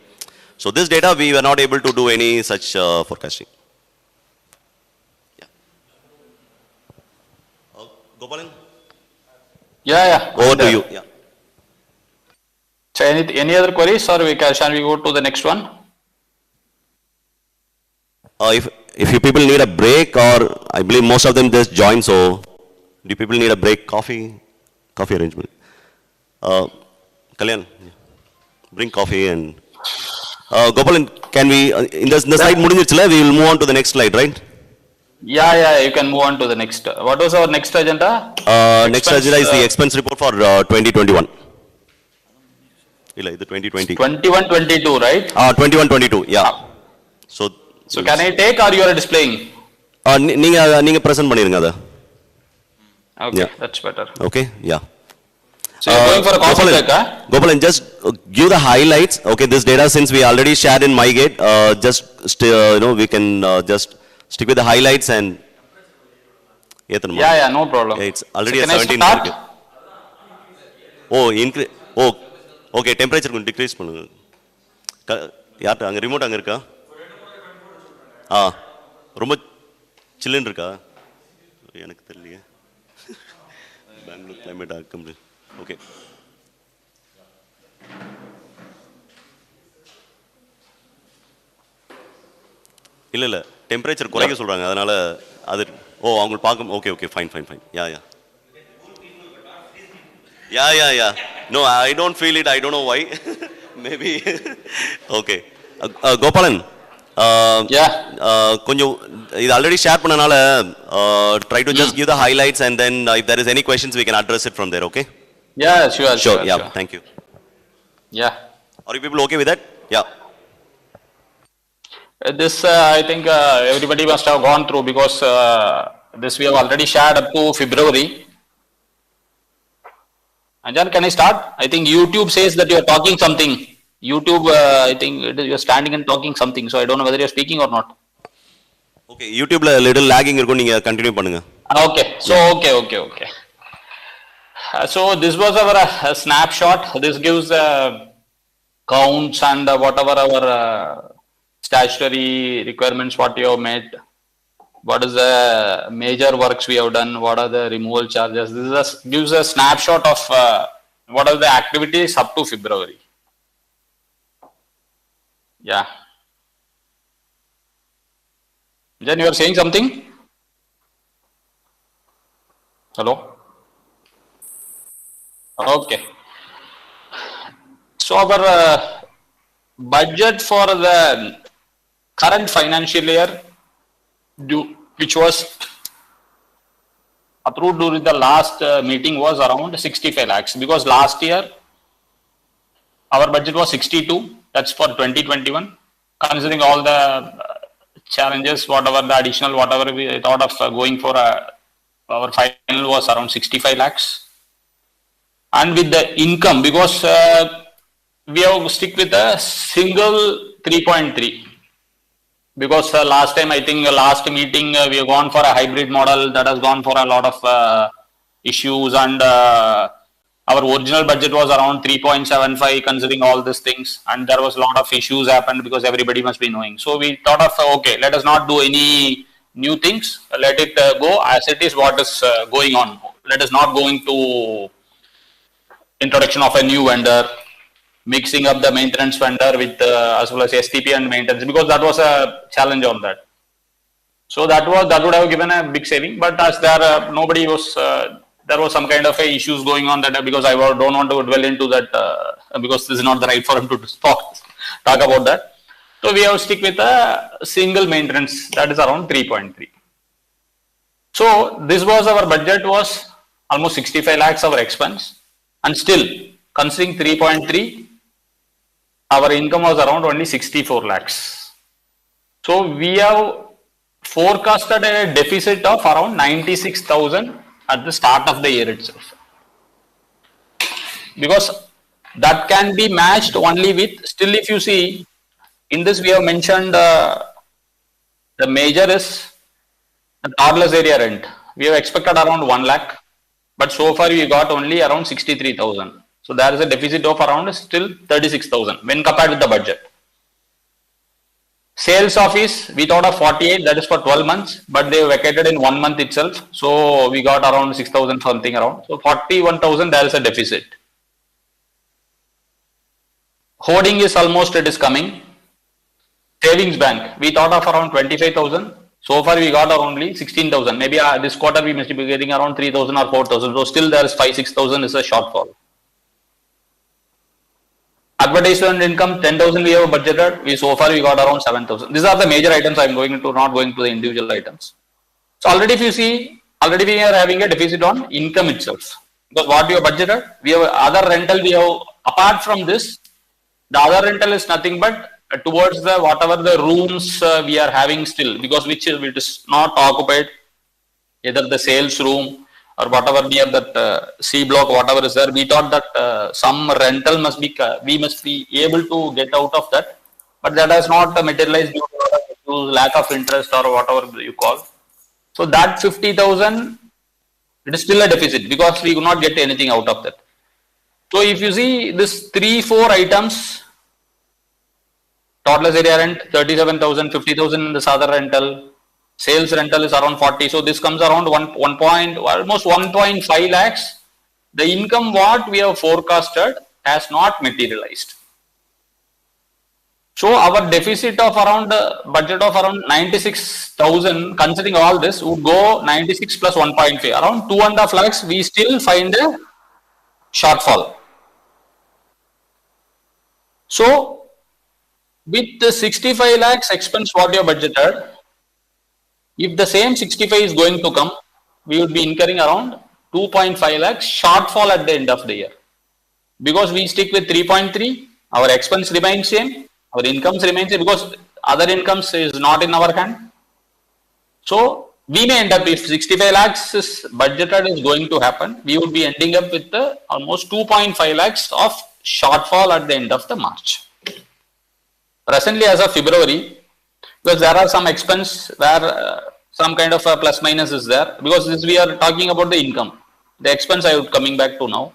S1: So this data, we were not able to do any such forecasting. Yeah. Gopalan?
S2: Yeah.
S1: Over to you. Yeah.
S2: So any other queries, or shall we go to the next one?
S1: If you people need a break, or I believe most of them just joined, so do people need a break? Coffee arrangement. Kalyan, bring coffee and Gopalan, can we in the slide mudinjiruchla, we will move on to the next slide, right?
S2: Yeah, you can move on to the next. What was our next agenda?
S1: Next agenda is the expense report for 2021. Illa, the 2020.
S2: 21-22, right?
S1: 21-22, yeah. So
S2: can I take, or you are displaying?
S1: Neenga present pannirunga adha.
S2: Okay,
S1: Yeah.
S2: that's better.
S1: Okay, yeah.
S2: So you're going for a coffee break, huh?
S1: Gopalan, just give the highlights. Okay, this data, since we already shared in MyGate, we can just stick with the highlights and.
S2: Yeah, no problem.
S1: Yeah, it's already
S2: so
S1: a 17. Okay, temperature decrease பண்ணுங்க. யார்ட்ட அங்க remote அங்க இருக்கா? ரொம்ப சில்லுன்னு இருக்கா? எனக்கு தெரியலையே. பெங்களூர் கிளைமேட் ஆக்கம். ஓகே. இல்ல டெம்பரேச்சர் குறைக்க சொல்றாங்க, அதனால அது அவங்க பார்க்கும். Okay fine. Yeah. No, I don't feel it. I don't know why. Maybe. Okay. Gopalan. கொஞ்சம் இது ஆல்ரெடி ஷேர் பண்ணனால try to just give the highlights, and then if there is any questions we can address it from there, okay?
S2: Yeah, sure.
S1: Yeah, thank you.
S2: Yeah.
S1: Are you people okay with that? Yeah.
S2: This I think everybody must have gone through, because this we have already shared up to February. Anjan, can I start? I think YouTube says that you are talking something. YouTube, I think you are standing and talking something, so I don't know whether you are speaking or not.
S1: Okay, YouTubeல little lagging இருக்கும், நீங்க continue பண்ணுங்க.
S2: Okay, so okay. So this was our snapshot. This gives counts and whatever our statutory requirements, what you have met, what is the major works we have done, what are the removal charges. This gives a snapshot of what are the activities up to February. Yeah. Then you are saying something? Hello? Okay. So our budget for the current financial year, which was approved during the last meeting, was around 65 lakhs, because last year our budget was 62. That's for 2021. Considering all the challenges, whatever the additional, whatever we thought of going for, our final was around 65 lakhs. And with the income, because we have to stick with a single 3.3. Because last time, I think last meeting, we have gone for a hybrid model that has gone for a lot of issues, and our original budget was around 3.75 considering all these things, and there was a lot of issues happened because everybody must be knowing. So we thought of, okay, let us not do any new things, let it go as it is what is going on. Let us not go into introduction of a new vendor, mixing up the maintenance vendor with as well as STP and maintenance, because that was a challenge on that. So that would have given a big saving, but as there nobody was there was some kind of issues going on that, because I don't want to dwell into that because this is not the right forum to talk about that. So we have to stick with a single maintenance, that is around 3.3. So this was our budget, was almost 65 lakhs our expense, and still considering 3.3, our income was around only 64 lakhs. So we have forecasted a deficit of around 96,000 at the start of the year itself, because that can be matched only with, still if you see, in this we have mentioned the major is the toddlers area rent. We have expected around 1 lakh, but so far we got only around 63,000. So there is a deficit of around still 36,000 when compared with the budget. Sales office, we thought of 48, that is for 12 months, but they vacated in 1 month itself. So we got around 6,000 something around. So 41,000, there is a deficit. Hoarding is almost, it is coming. Savings bank, we thought of around 25,000. So far we got only 16,000. Maybe this quarter we must be getting around 3,000 or 4,000. So still there is 5,000-6,000 is a shortfall. Advertisement income 10,000 we have budgeted. So far we got around 7,000. These are the major items I am going into, not going to the individual items. So already if you see, already we are having a deficit on income itself. Because what we have budgeted, we have other rental, we have, apart from this, the other rental is nothing but towards the whatever the rooms we are having still, because which is not occupied, either the sales room or whatever near that C block, whatever is there. We thought that some rental must be, we must be able to get out of that, but that has not materialized due to lack of interest or whatever you call. So that 50,000, it is still a deficit because we could not get anything out of that. So if you see this 3-4 items, toddlers area rent 37,000, 50,000 in this other rental, sales rental is around 40. So this comes around almost 1.5 lakhs. The income what we have forecasted has not materialized. So our deficit of around budget of around 96,000, considering all this, would go 96 plus 1.5, around 2.5 lakhs. We still find a shortfall. So with the 65 lakhs expense what you have budgeted, if the same 65 is going to come, we would be incurring around 2.5 lakhs shortfall at the end of the year. Because we stick with 3.3, our expense remains same, our incomes remain same, because other incomes is not in our hand. So we may end up, if 65 lakhs is budgeted is going to happen, we would be ending up with almost 2.5 lakhs of shortfall at the end of the March. Presently as of February, because there are some expense where some kind of a plus minus is there, because this we are talking about the income. The expense I would coming back to now.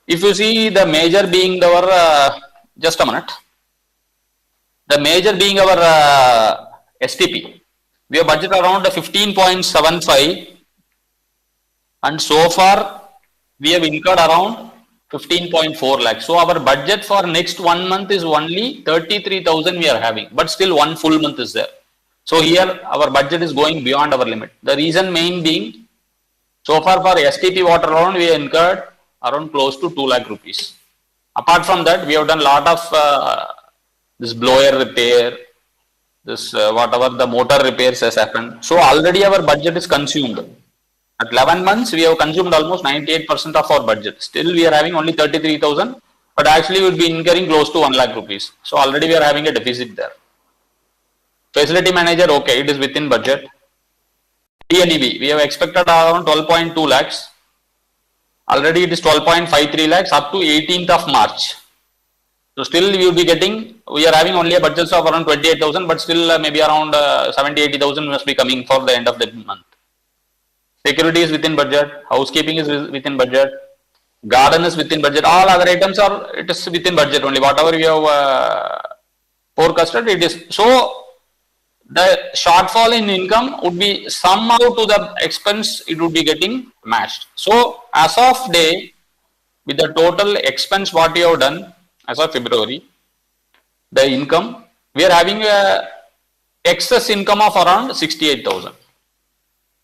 S2: If you see the major being our, just a minute, the major being our STP, we have budget around 15.75 and so far we have incurred around 15.4 lakhs. So our budget for next 1 month is only 33,000 we are having, but still 1 full month is there. So here our budget is going beyond our limit. The reason main being, so far for STP water loan we incurred around close to 2 lakh rupees. Apart from that, we have done lot of this blower repair, this whatever the motor repairs has happened. So already our budget is consumed. At 11 months, we have consumed almost 98% of our budget. Still, we are having only 33,000, but actually we would be incurring close to 1 lakh rupees. So already we are having a deficit there. Facility manager, okay, it is within budget. TNEB, we have expected around 12.2 lakhs. Already it is 12.53 lakhs up to 18th of March. So still we will be getting, we are having only a budget of around 28,000, but still maybe around 70, 80,000 must be coming for the end of the month. Security is within budget, housekeeping is within budget, garden is within budget, all other items are, it is within budget only, whatever we have forecasted, it is. So the shortfall in income would be somehow to the expense, it would be getting matched. So as of day, with the total expense what you have done as of February, the income, we are having a excess income of around 68,000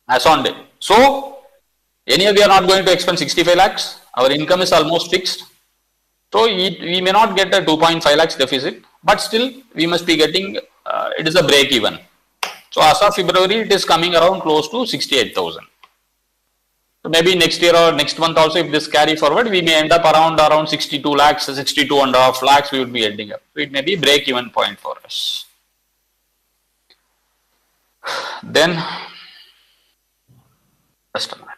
S2: as on day. So anyway, we are not going to expend 65 lakhs. Our income is almost fixed. So we may not get a 2.5 lakhs deficit, but still we must be getting, it is a break even. So as of February, it is coming around close to 68,000. So maybe next year or next month also, if this carry forward, we may end up around 62 lakhs, 62.5 lakhs, we would be ending up. So it may be break even point for us. Then, just a minute.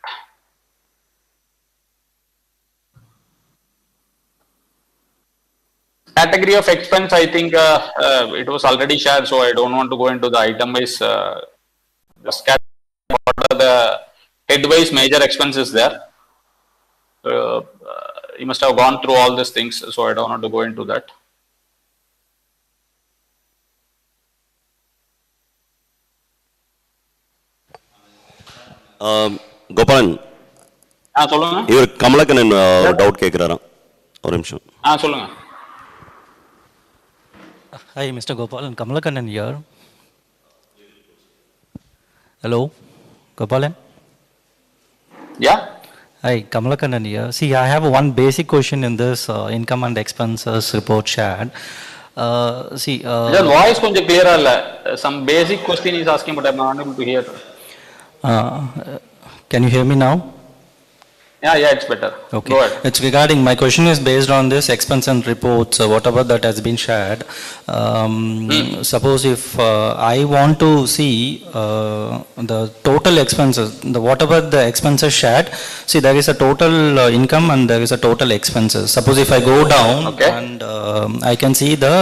S2: Category of expense, I think it was already shared, so I don't want to go into the item-wise. Just what are the head-wise major expenses there. You must have gone through all these things, so I don't want to go into that.
S1: Gopalan,
S2: சொல்லுங்க.
S1: இவர் Kamalakannan doubt கேட்குறாராம், ஒரு நிமிஷம்.
S2: சொல்லுங்க.
S5: Hi, Mr. Gopalan. Kamalakannan here. Hello, Gopalan.
S2: Yeah.
S5: Hi, Kamalakannan here. See, I have one basic question in this income and expenses report shared.
S2: Your voice கொஞ்சம் clear இல்ல. Some basic question is asking, but I'm not able to hear.
S5: Can you hear me now?
S2: Yeah, it's better.
S5: Okay.
S2: Go ahead.
S5: It's regarding, my question is based on this expense and reports, whatever that has been shared. Suppose if I want to see the total expenses, whatever the expenses shared, see there is a total income and there is a total expenses. Suppose if I go down and I can see the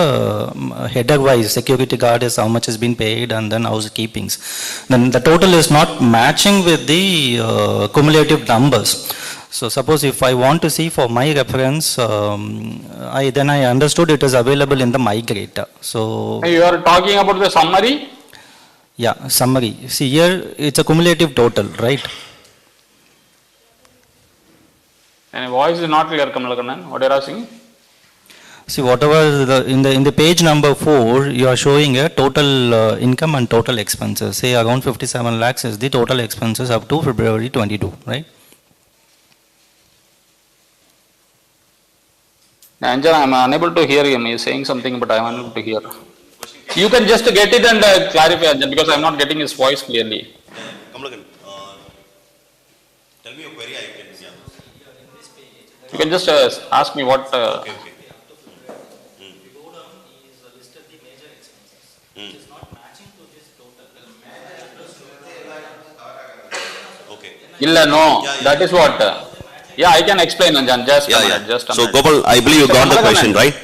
S5: header wise, security guard is how much has been paid and then housekeepings. Then the total is not matching with the cumulative numbers. So suppose if I want to see for my reference, then I understood it is available in the migrator. So
S2: you are talking about the summary?
S5: Yeah, summary. See here it's a cumulative total, right?
S2: And voice is not clear, Kamalakannan. What are you asking?
S5: See, whatever in the page number 4, you are showing a total income and total expenses. Say around 57 lakhs is the total expenses up to February 22, right?
S2: Anjan, I am unable to hear him. He is saying something, but I am unable to hear. You can just get it and clarify, Anjan, because I am not getting his voice clearly.
S1: Kamalakan, tell me your query, I can.
S2: You can just ask me what.
S1: Okay.
S2: Illa, no, that is what. Yeah, I can explain, Anjan. Just a minute. Just a
S1: so,
S2: minute.
S1: Gopal, I believe you got the question, right?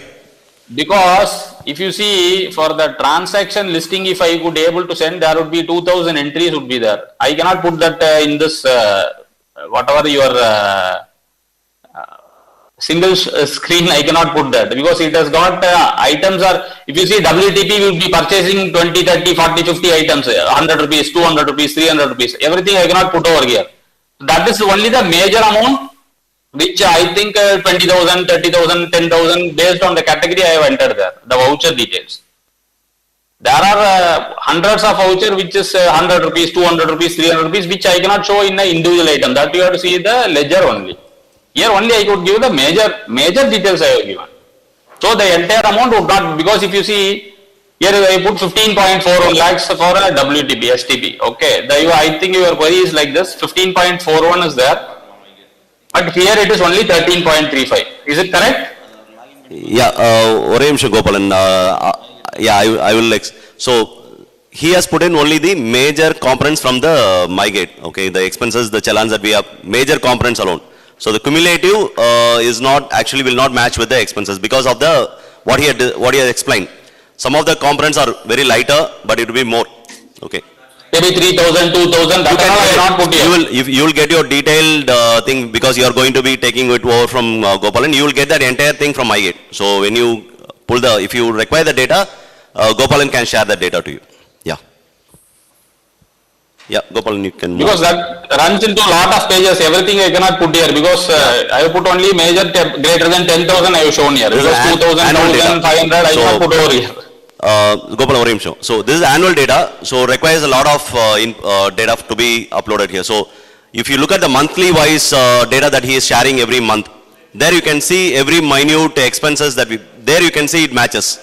S2: Because if you see for the transaction listing, if I could able to send, there would be 2,000 entries would be there. I cannot put that in this whatever your single screen. I cannot put that because it has got items are. If you see WTP will be purchasing 20, 30, 40, 50 items, 100 rupees, 200 rupees, 300 rupees. Everything I cannot put over here. That is only the major amount, which I think 20,000, 30,000, 10,000 based on the category I have entered there, the voucher details. There are hundreds of voucher which is 100 rupees, 200 rupees, 300 rupees, which I cannot show in an individual item. That you have to see the ledger only. Here only I could give the major details I have given. So the entire amount would not, because if you see, here I put 15.41 lakhs for a WTP, STP. Okay, I think your query is like this, 15.41 is there, but here it is only 13.35. Is it correct?
S1: Yeah, ஒரே நிமிஷம் Gopalan. Yeah, I will. So, he has put in only the major components from the MyGate. Okay, the expenses, the challans that we have, major components alone. So, the cumulative is not, actually will not match with the expenses because of the what he had explained. Some of the components are very lighter, but it will be more. Okay.
S2: Maybe 3,000, 2,000, that all I have not put here.
S1: You will get your detailed thing because you are going to be taking it over from Gopalan. You will get that entire thing from MyGate. So when you if you require the data, Gopalan can share that data to you. Yeah. Yeah, Gopalan, you can.
S2: Because that runs into a lot of pages. Everything I cannot put here because I have put only major greater than 10,000 I have shown here. Because 2,000, 2,500 I cannot put over here.
S1: Gopalan, show. So this is annual data. So requires a lot of data to be uploaded here. So if you look at the monthly wise data that he is sharing every month, there you can see every minute expenses that there you can see it matches.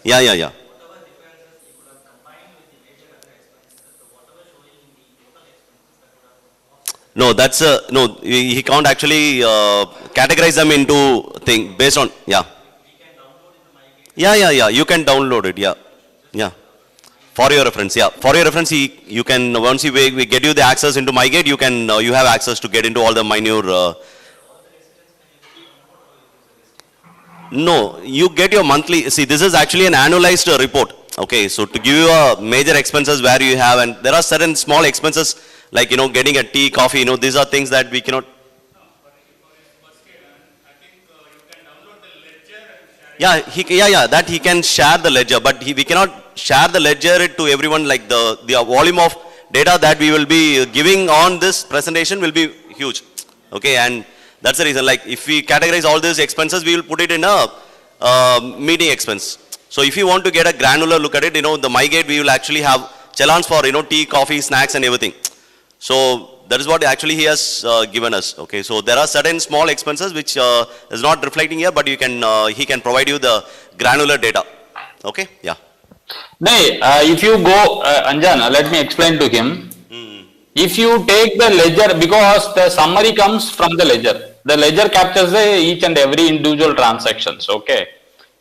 S1: Yeah. No, that's no. He can't actually categorize them into thing based on Yeah. You can download it. Yeah. For your reference. Yeah. For your reference, you can once we get you the access into MyGate, you have access to get into all the minor. No, you get your monthly. See, this is actually an annualized report. Okay, so to give you a major expenses where you have, and there are certain small expenses like getting a tea, coffee. These are things that we cannot. Yeah, that he can share the ledger, but we cannot share the ledger to everyone. Like the volume of data that we will be giving on this presentation will be huge. Okay, and that's the reason. Like if we categorize all these expenses, we will put it in a meeting expense. So if you want to get a granular look at it, the MyGate we will actually have challans for tea, coffee, snacks, and everything. So that is what actually he has given us. Okay, so there are certain small expenses which is not reflecting here, but he can provide you the granular data. Okay, yeah.
S2: If you go, Anjan, let me explain to him. If you take the ledger, because the summary comes from the ledger captures each and every individual transactions. Okay.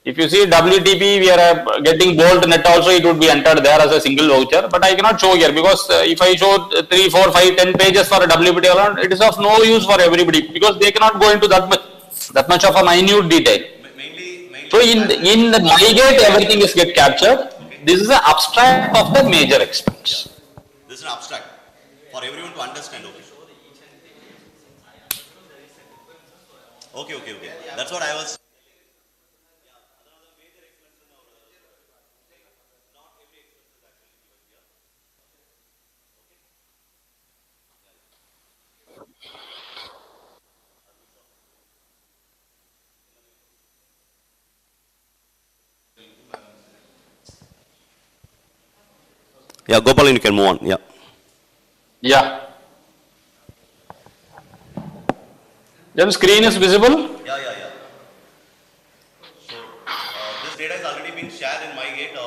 S2: If you see WTP, we are getting bold net also, it would be entered there as a single voucher, but I cannot show here because if I show 3, 4, 5, 10 pages for a WPT alone, it is of no use for everybody because they cannot go into that much of a minute detail. So in the MyGate, everything is get captured. This is an abstract of the major expense.
S1: This is an abstract for everyone to understand. Okay. That's what I was. Yeah, Gopalan, you can move on.
S2: Yeah. Then screen is visible?
S1: Yeah. So this data is already been shared in MyGate.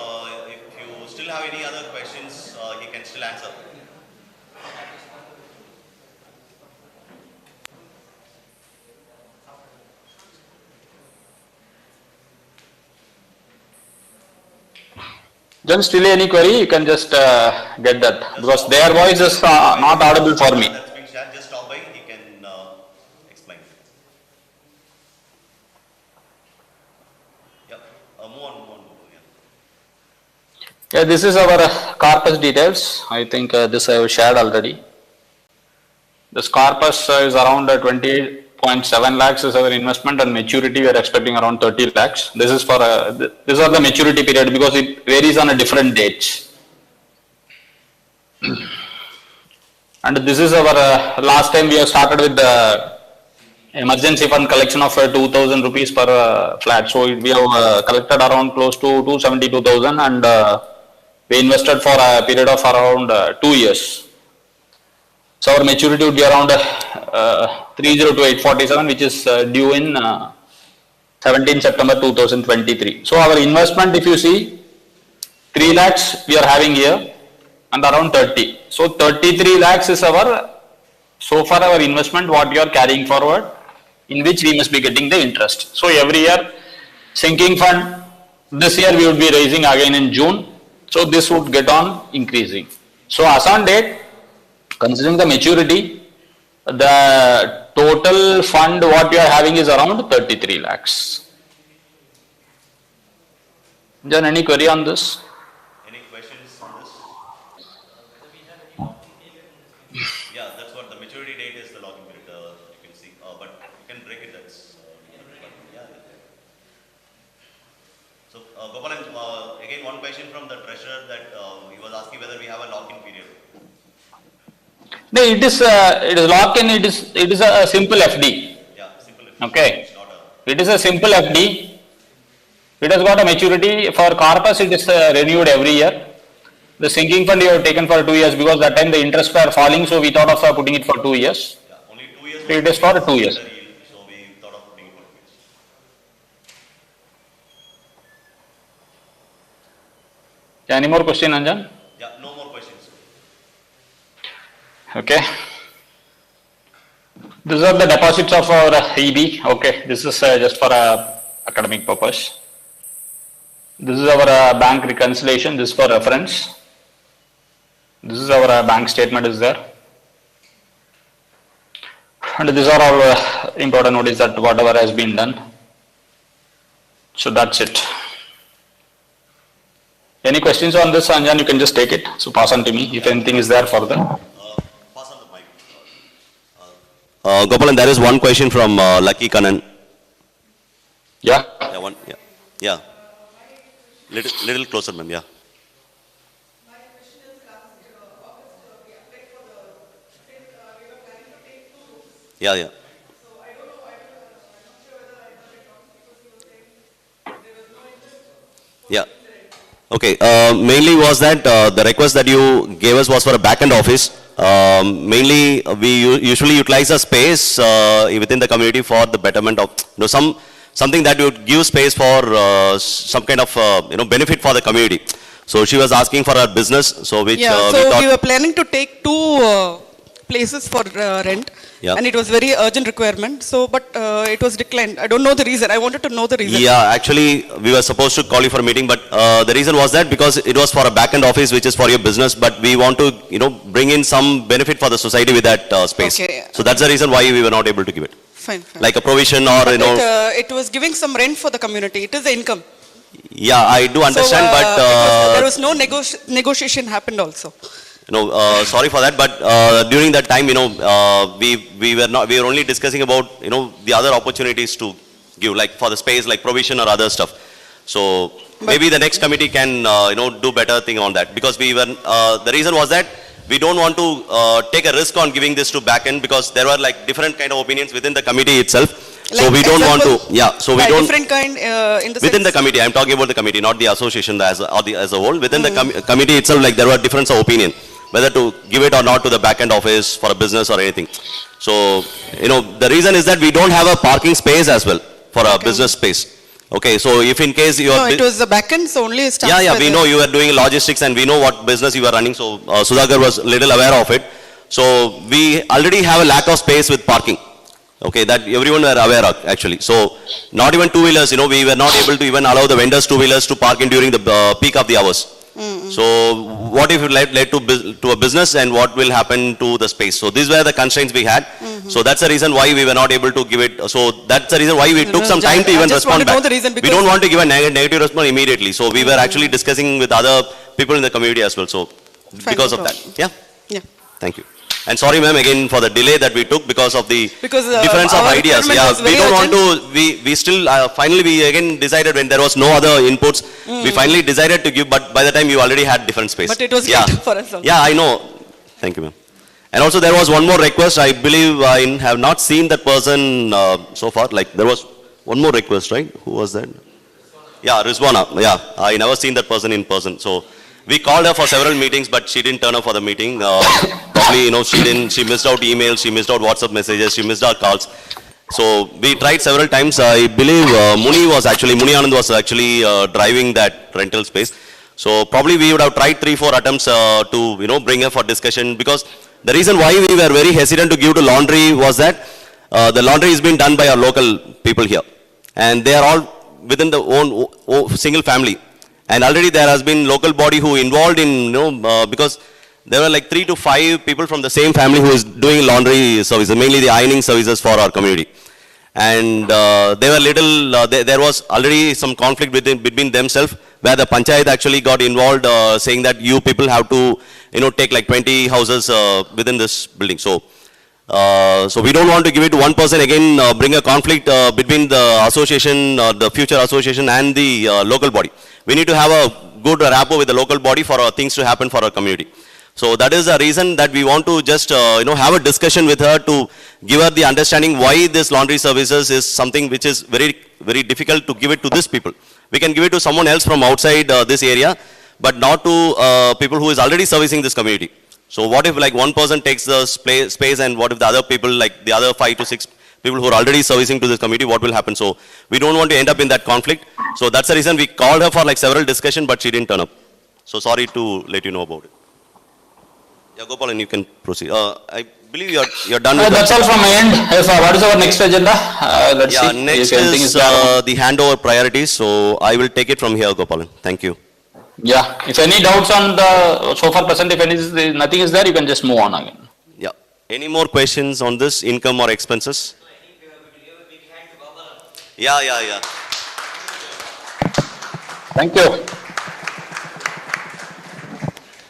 S1: If you still have any other questions, he can still answer.
S2: Then still any query, you can just get that because their voice is not audible for me.
S1: That's been shared. Just stop by. He can explain. Yeah. Move on.
S2: Yeah, this is our corpus details. I think this I have shared already. This corpus is around 28.7 lakhs is our investment, and maturity we are expecting around 30 lakhs. This is for these are the maturity period because it varies on a different dates. And this is our last time we have started with the emergency fund collection of 2,000 rupees per flat. So we have collected around close to 272,000 and we invested for a period of around 2 years. So our maturity would be around 302847, which is due in 17 September 2023. So our investment, if you see, 3 lakhs we are having here and around 30. So 33 lakhs is so far our investment what we are carrying forward, in which we must be getting the interest. So every year, sinking fund, this year we would be raising again in June. So this would get on increasing. So as on date, considering the maturity, the total fund what we are having is around 33 lakhs. John, any query on this?
S1: Any questions on this? Yeah, that's what the maturity date is, the login period, you can see, but you can break it, that's, yeah. So, Gopalan, again, one question from the treasurer that he was asking whether we have a lock-in period.
S2: No, it is lock-in, it is a simple FD.
S1: Yeah, simple.
S2: Okay.
S1: It's not a,
S2: It is a simple FD. It has got a maturity. For Corpus, it is renewed every year. The sinking fund you have taken for 2 years because that time the interest were falling, so we thought of putting it for 2 years.
S1: yeah, only 2 years.
S2: It is for 2 years.
S1: So we thought of putting it for 2 years.
S2: Any more question, Anjan?
S1: Yeah, no more questions.
S2: Okay. These are the deposits of our EB. Okay, this is just for academic purpose. This is our bank reconciliation. This is for reference. This is our bank statement is there. And these are all important notice that whatever has been done. So that's it. Any questions on this, Anjan? You can just take it. So pass on to me if anything is there further.
S1: Pass on the mic. Gopalan, there is one question from Lucky Kannan.
S2: Yeah.
S1: Yeah, one. Yeah. Yeah. Little closer, ma'am. Yeah. Yeah, yeah. Yeah. Okay. Mainly was that the request that you gave us was for a back-end office. Mainly, we usually utilize a space within the community for the betterment of something that would give space for some kind of benefit for the community. So she was asking for her business. So which
S6: Yeah,
S1: we
S6: so
S1: thought.
S6: we were planning to take 2 places for rent,
S1: Yeah.
S6: and it was very urgent requirement. So, but it was declined. I don't know the reason. I wanted to know the reason.
S1: Yeah, actually, we were supposed to call you for a meeting, but the reason was that because it was for a back-end office, which is for your business, but we want to, bring in some benefit for the society with that space.
S6: Okay.
S1: So that's the reason why we were not able to give it.
S6: Fine, fine.
S1: Like a provision or,
S6: But it was giving some rent for the community. It is the income.
S1: yeah, I do understand,
S6: so,
S1: but,
S6: there was no negotiation happened also.
S1: sorry for that, but during that time, we were only discussing about, the other opportunities to give, like for the space, like provision or other stuff. So maybe the next committee can, do better thing on that, because we were, the reason was that we don't want to take a risk on giving this to back end, because there were like different kind of opinions within the committee itself. So
S6: Like
S1: we don't want to,
S6: example,
S1: so we don't.
S6: Different kind in the
S1: Within
S6: sense,
S1: the committee, I'm talking about the committee, not the association as a whole. Within the committee itself, like there were difference of opinion, whether to give it or not to the back-end office for a business or anything. So, the reason is that we don't have a parking space as well for a business space. Okay, so if in case you
S6: no,
S1: are...
S6: it was the back end, so only staff.
S1: Yeah,
S6: were
S1: we
S6: there.
S1: know you are doing logistics and we know what business you are running. So, Sudhakar was little aware of it. So, we already have a lack of space with parking. Okay, that everyone were aware of actually. So, not even two-wheelers, we were not able to even allow the vendors two-wheelers to park in during the peak of the hours. So, what if it led to a business and what will happen to the space? So, these were the constraints we had. So, that's the reason why we were not able to give it. So, that's the reason why we took some time to even
S6: I just want
S1: respond
S6: to know
S1: back.
S6: the reason
S1: We
S6: because-
S1: don't want to give a negative response immediately. So, we were actually discussing with other people in the community as well. So,
S6: Fine,
S1: because
S6: no
S1: of that.
S6: problem.
S1: Yeah.
S6: Yeah.
S1: Thank you. And sorry, ma'am, again for the delay that we took because of the
S6: Because,
S1: difference of
S6: our
S1: ideas.
S6: requirement
S1: Yeah,
S6: was
S1: we
S6: very
S1: don't want to, we still, finally we again decided when there was no other inputs, we finally decided to give, but by the time you already had different space.
S6: But it was
S1: Yeah.
S6: great for us also.
S1: Yeah, I know. Thank you, ma'am. And also there was one more request. I believe I have not seen that person so far. Like there was one more request, right? Who was that? Yeah, Rizwana. Yeah, I never seen that person in person. So we called her for several meetings, but she didn't turn up for the meeting. Probably, she missed out emails, she missed out WhatsApp messages, she missed our calls. So we tried several times. I believe Muni Anand was actually driving that rental space. So probably we would have tried 3-4 attempts to, bring her for discussion, because the reason why we were very hesitant to give to laundry was that the laundry is being done by our local people here. And they are all within the own single family. And already there has been local body who involved in, because there were like 3 to 5 people from the same family who is doing laundry services, mainly the ironing services for our community. And they were little, there was already some conflict between themselves, where the panchayat actually got involved, saying that you people have to, take like 20 houses within this building. So we don't want to give it to one person again, bring a conflict between the association, the future association and the local body. We need to have a good rapport with the local body for things to happen for our community. So that is the reason that we want to just, have a discussion with her to give her the understanding why this laundry services is something which is very, very difficult to give it to these people. We can give it to someone else from outside this area, but not to people who is already servicing this community. So what if like one person takes the space, and what if the other people, like the other 5 to 6 people who are already servicing to this community, what will happen? So we don't want to end up in that conflict. So that's the reason we called her for like several discussions, but she didn't turn up. So sorry to let you know about it. Yeah, Gopal, and you can proceed. I believe you're done with
S2: That's all from my end. What is our next agenda? Let's
S1: yeah,
S2: see.
S1: next
S2: If anything
S1: is
S2: there.
S1: the handover priorities. So I will take it from here, Gopalan. Thank you.
S2: Yeah, if any doubts on the so far present, if nothing is there, you can just move on again.
S1: Yeah. Any more questions on this, income or expenses? Yeah.
S2: Thank you.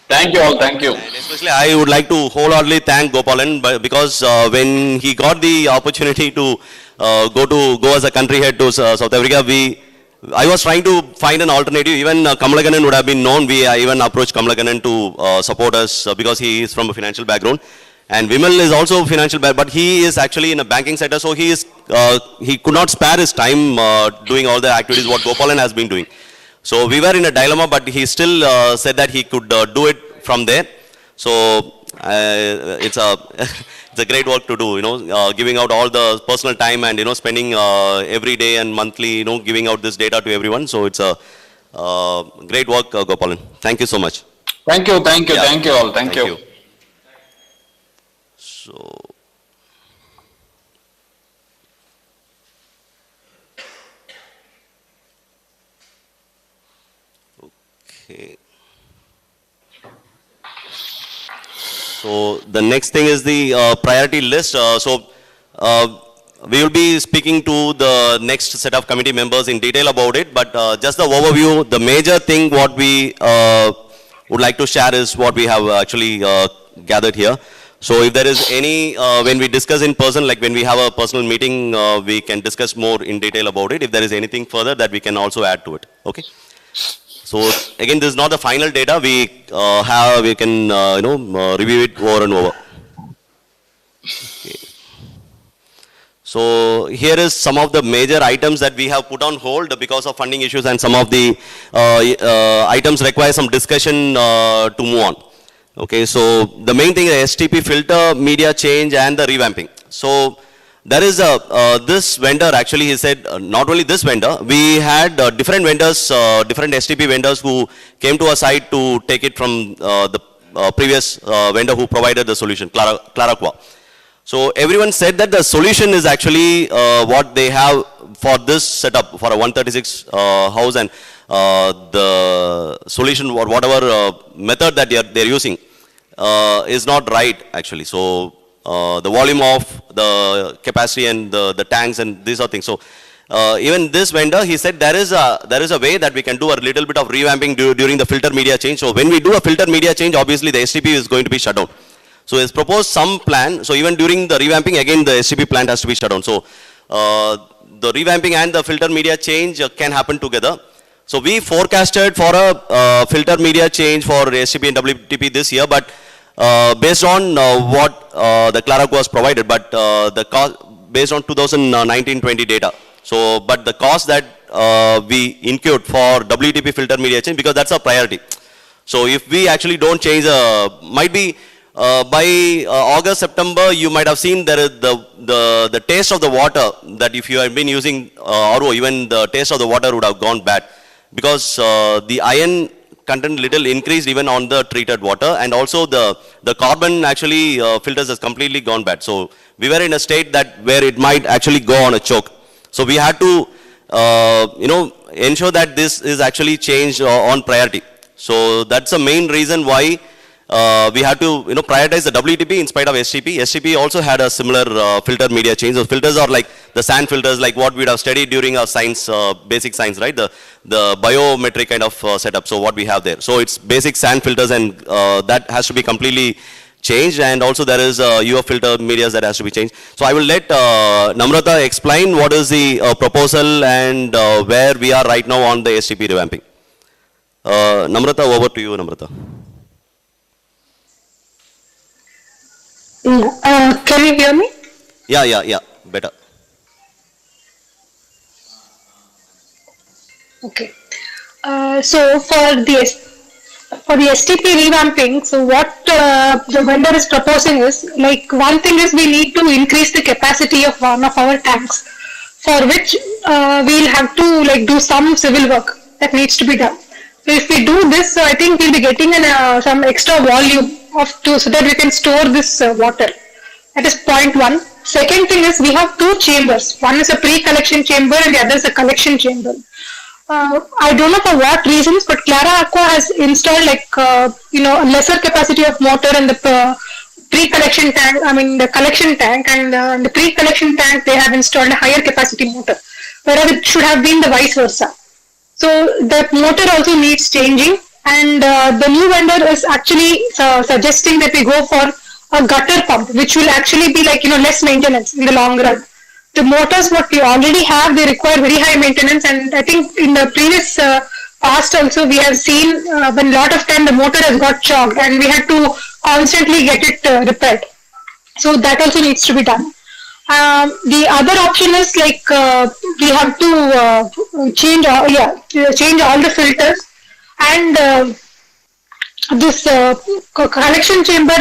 S2: Thank you all, thank you.
S1: And especially I would like to wholeheartedly thank Gopalan because when he got the opportunity to go as a country head to South Africa, I was trying to find an alternative. Even Kamalaganan would have been known. We even approached Kamalaganan to support us because he is from a financial background. And Vimal is also financial background, but he is actually in a banking sector, so he could not spare his time doing all the activities what Gopalan has been doing. So we were in a dilemma, but he still said that he could do it from there. So it's a great work to do, giving out all the personal time and, spending every day and monthly, giving out this data to everyone. So it's a great work, Gopalan. Thank you so much.
S2: Thank you
S1: Yeah.
S2: thank you all, thank you.
S1: So, okay. So the next thing is the priority list. We will be speaking to the next set of committee members in detail about it, but just the overview, the major thing what we would like to share is what we have actually gathered here. So if there is any, when we discuss in person, like when we have a personal meeting, we can discuss more in detail about it. If there is anything further that we can also add to it. Okay. So again, this is not the final data. We can review it over and over. Okay. So here is some of the major items that we have put on hold because of funding issues, and some of the items require some discussion to move on. Okay, so the main thing is STP filter, media change and the revamping. So there is this vendor, actually he said, not only this vendor, we had different vendors, different STP vendors who came to our site to take it from the previous vendor who provided the solution, Claraqua. So everyone said that the solution is actually what they have for this setup for a 136 house, and the solution or whatever method that they're using is not right actually. So the volume of the capacity and the tanks and these are things. So even this vendor, he said there is a way that we can do a little bit of revamping during the filter media change. So when we do a filter media change, obviously the STP is going to be shut down. So it's proposed some plan. So even during the revamping, again the STP plant has to be shut down. So the revamping and the filter media change can happen together. So we forecasted for a filter media change for STP and WTP this year, but based on what the Claraqua was provided, but the cost based on 2019-20 data. So, but the cost that we incurred for WTP filter media change, because that's a priority. So if we actually don't change, might be by August, September, you might have seen there is the taste of the water, that if you have been using RO, even the taste of the water would have gone bad, because the iron content little increased even on the treated water, and also the carbon actually filters has completely gone bad. So we were in a state that where it might actually go on a choke. So we had to ensure that this is actually changed on priority. So that's the main reason why we had to, prioritize the WTP in spite of STP. STP also had a similar filter media change. Those filters are like the sand filters, like what we'd have studied during our science, basic science, right? The biometric kind of setup, so what we have there. So it's basic sand filters, and that has to be completely changed, and also there is UF filter media that has to be changed. So I will let Namrata explain what is the proposal and where we are right now on the STP revamping. Namrata, over to you, Namrata.
S4: Can you hear me?
S1: Yeah, better.
S4: Okay. So for the STP revamping, so what the vendor is proposing is, like, one thing is we need to increase the capacity of one of our tanks, for which we'll have to like do some civil work that needs to be done. So if we do this, so I think we'll be getting some extra volume so that we can store this water. That is point one. Second thing is we have two chambers. One is a pre-collection chamber and the other is a collection chamber. I don't know for what reasons, but Clara Aqua has installed a lesser capacity of motor in the pre-collection tank, the collection tank, and in the pre-collection tank they have installed a higher capacity motor, whereas it should have been the vice versa. So the motor also needs changing, and the new vendor is actually suggesting that we go for a gutter pump, which will actually be less maintenance in the long run. The motors what we already have, they require very high maintenance, and I think in the previous past also we have seen when a lot of time the motor has got clogged and we had to constantly get it repaired. So that also needs to be done. The other option is we have to change all the filters, and this collection chamber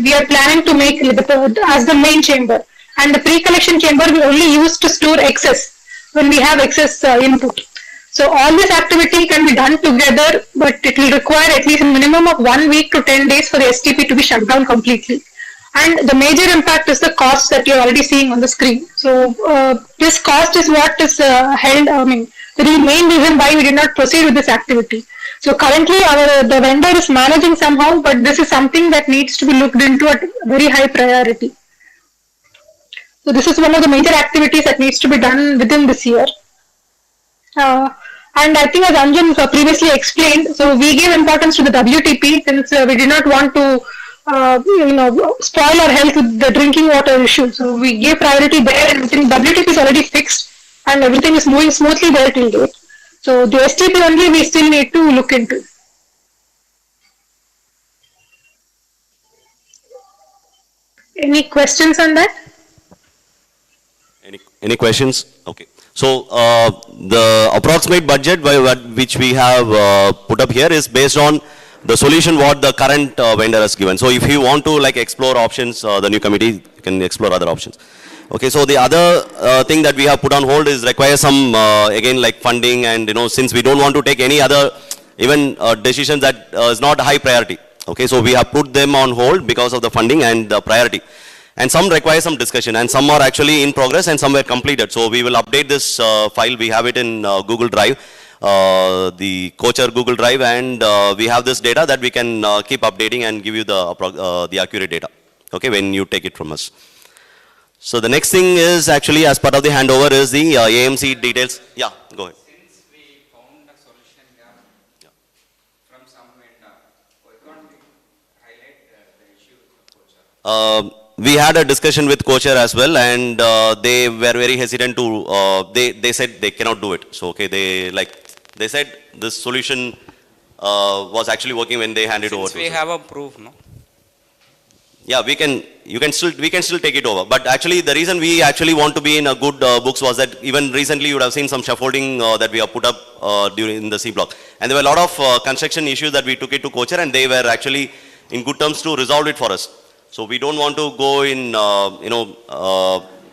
S4: we are planning to make as the main chamber, and the pre-collection chamber we only use to store excess when we have excess input. So all this activity can be done together, but it will require at least a minimum of 1 week to 10 days for the STP to be shut down completely. And the major impact is the cost that you're already seeing on the screen. So this cost is what is the main reason why we did not proceed with this activity. So currently the vendor is managing somehow, but this is something that needs to be looked into at very high priority. So this is one of the major activities that needs to be done within this year. And I think as Arjun previously explained, so we give importance to the WTP since we did not want to spoil our health with the drinking water issue. So we give priority there, and I think WTP is already fixed and everything is moving smoothly there till date. So the STP only we still need to look into. Any questions on that?
S1: Any questions? Okay. So the approximate budget which we have put up here is based on the solution what the current vendor has given. So if you want to explore options, the new committee can explore other options. Okay, so the other thing that we have put on hold is require some again funding, and since we don't want to take any other even decisions that is not high priority. Okay, so we have put them on hold because of the funding and the priority. And some require some discussion, and some are actually in progress and some were completed. So we will update this file. We have it in Google Drive, the KOCHAR Google Drive, and we have this data that we can keep updating and give you the accurate data, okay, when you take it from us. So the next thing is actually as part of the handover is the AMC details. Yeah, go ahead.
S7: Since we found a solution from some vendor, why can't we highlight the issue with KOCHAR?
S1: We had a discussion with KOCHAR as well, and they were very hesitant to, they said they cannot do it. So, okay, they said this solution was actually working when they handed over to us.
S7: Since we have a proof, no?
S1: Yeah, we can still take it over. But actually, the reason we actually want to be in a good books was that even recently you would have seen some scaffolding that we have put up during the C block. And there were a lot of construction issues that we took it to KOCHAR, and they were actually in good terms to resolve it for us. So we don't want to go in,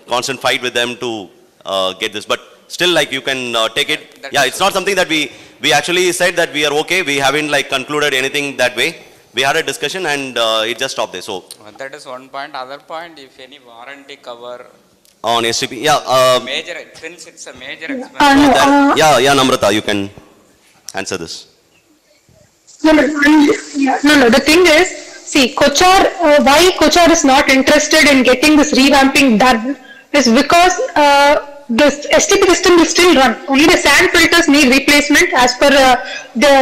S1: constant fight with them to get this. But still, you can take it. Yeah, it's not something that we actually said that we are okay. We haven't concluded anything that way. We had a discussion and it just stopped there. So
S7: that is one point. Other point, if any warranty cover
S1: on STP, yeah.
S7: Major, since it's a major expense.
S1: Yeah, Namrata, you can answer this.
S4: No. The thing is, See, why KOCHAR is not interested in getting this revamping done is because the STP system will still run. Only the sand filters need replacement as per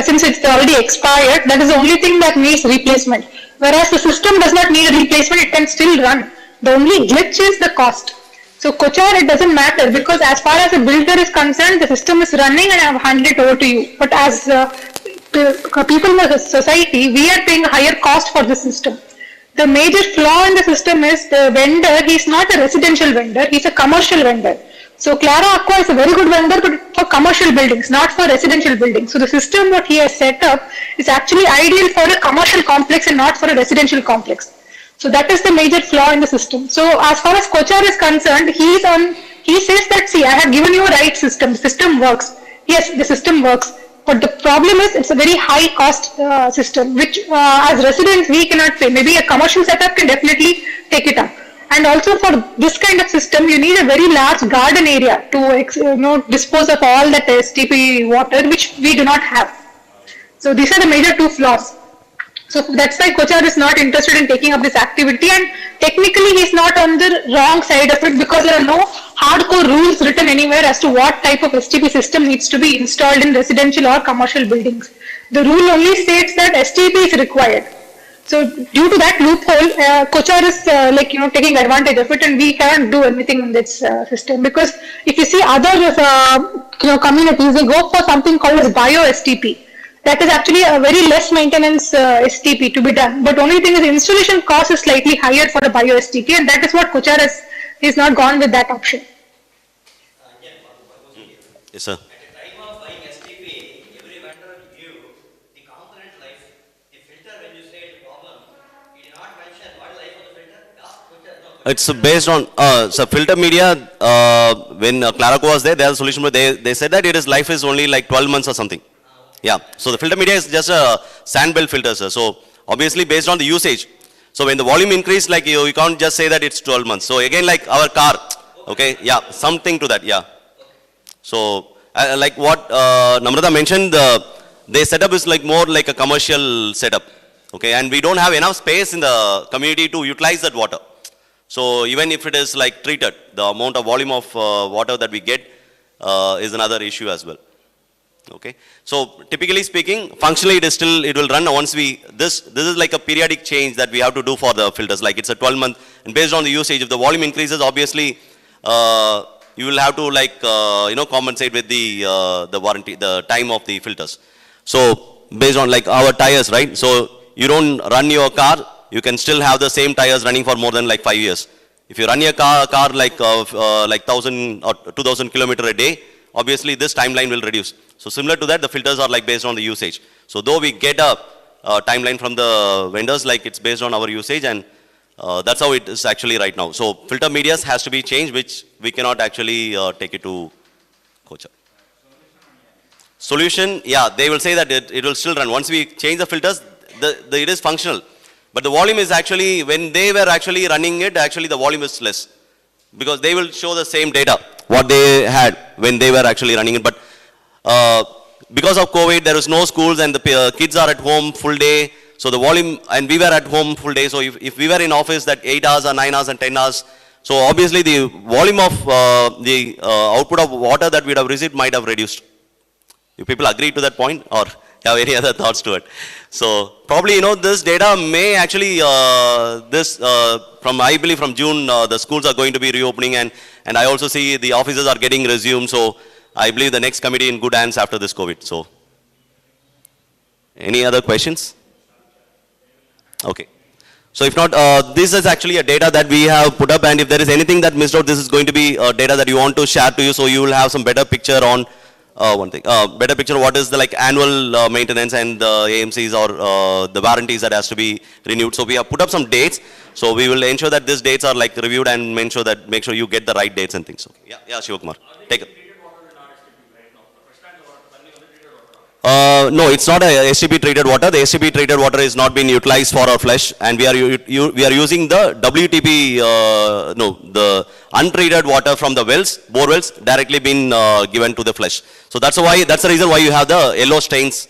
S4: since it's already expired. That is the only thing that needs replacement. Whereas the system does not need a replacement, it can still run. The only glitch is the cost. So KOCHAR, it doesn't matter because as far as the builder is concerned, the system is running and I have handed it over to you. But as people in the society, we are paying a higher cost for the system. The major flaw in the system is the vendor, he is not a residential vendor, he is a commercial vendor. So Clara Aqua is a very good vendor but for commercial buildings, not for residential buildings. So the system what he has set up is actually ideal for a commercial complex and not for a residential complex. So that is the major flaw in the system. So as far as KOCHAR is concerned, he says that, see, I have given you a right system, the system works. Yes, the system works. But the problem is it's a very high cost system, which as residents we cannot pay. Maybe a commercial setup can definitely take it up. And also for this kind of system, you need a very large garden area to dispose of all that STP water, which we do not have. So these are the major two flaws. So that's why KOCHAR is not interested in taking up this activity, and technically he is not on the wrong side of it because there are no hardcore rules written anywhere as to what type of STP system needs to be installed in residential or commercial buildings. The rule only states that STP is required. So due to that loophole, KOCHAR is taking advantage of it, and we can't do anything in this system because if you see other communities, they go for something called as bio STP. That is actually a very less maintenance STP to be done. But only thing is the installation cost is slightly higher for a bio STP, and that is what KOCHAR is not gone with that option.
S1: Yes, sir.
S8: At the time of buying STP, every vendor give the component life. The filter, when you say the problem, it did not mention what life of the filter.
S1: It's based on so filter media. When Claraco was there, their solution was they said that life is only like 12 months or something. Yeah, so the filter media is just a sand belt filter, sir. So obviously based on the usage. So when the volume increase, like you can't just say that it's 12 months. So again, like our car, okay, yeah, something to that, yeah. So like what Namrata mentioned, their setup is like more like a commercial setup, okay, and we don't have enough space in the community to utilize that water. So even if it is like treated, the amount of volume of water that we get is another issue as well. Okay, so typically speaking, functionally it will run once this is like a periodic change that we have to do for the filters, like it's a 12-month, and based on the usage, if the volume increases, obviously you will have to like compensate with the warranty, the time of the filters. So based on like our tires, right? So you don't run your car, you can still have the same tires running for more than like 5 years. If you run your car like 1,000 or 2,000 kilometers a day, obviously this timeline will reduce. So similar to that, the filters are like based on the usage. So though we get a timeline from the vendors, like it's based on our usage, and that's how it is actually right now. So filter medias has to be changed, which we cannot actually take it to KOCHAR. Solution, yeah, they will say that it will still run. Once we change the filters, it is functional. But the volume is actually, when they were actually running it, actually the volume is less. Because they will show the same data, what they had when they were actually running it. But because of COVID, there is no schools and the kids are at home full day. So the volume, and we were at home full day. So if we were in office that 8 hours or 9 hours and 10 hours, so obviously the volume of the output of water that we would have received might have reduced. You people agree to that point, or have any other thoughts to it? So probably, this data may actually, I believe from June, the schools are going to be reopening, and I also see the offices are getting resumed. So I believe the next committee in good hands after this COVID. So any other questions? Okay. So if not, this is actually a data that we have put up, and if there is anything that missed out, this is going to be data that you want to share to you, so you will have some better picture on better picture what is the like annual maintenance and the AMCs or the warranties that has to be renewed. So we have put up some dates. So we will ensure that these dates are like reviewed and make sure you get the right dates and things. Okay. Yeah, Shivakumar. Take it. No, it's not a STP treated water. The STP treated water is not being utilized for our flush, and we are using the WTP, the untreated water from the wells, bore wells, directly being given to the flush. So that's the reason why you have the yellow stains.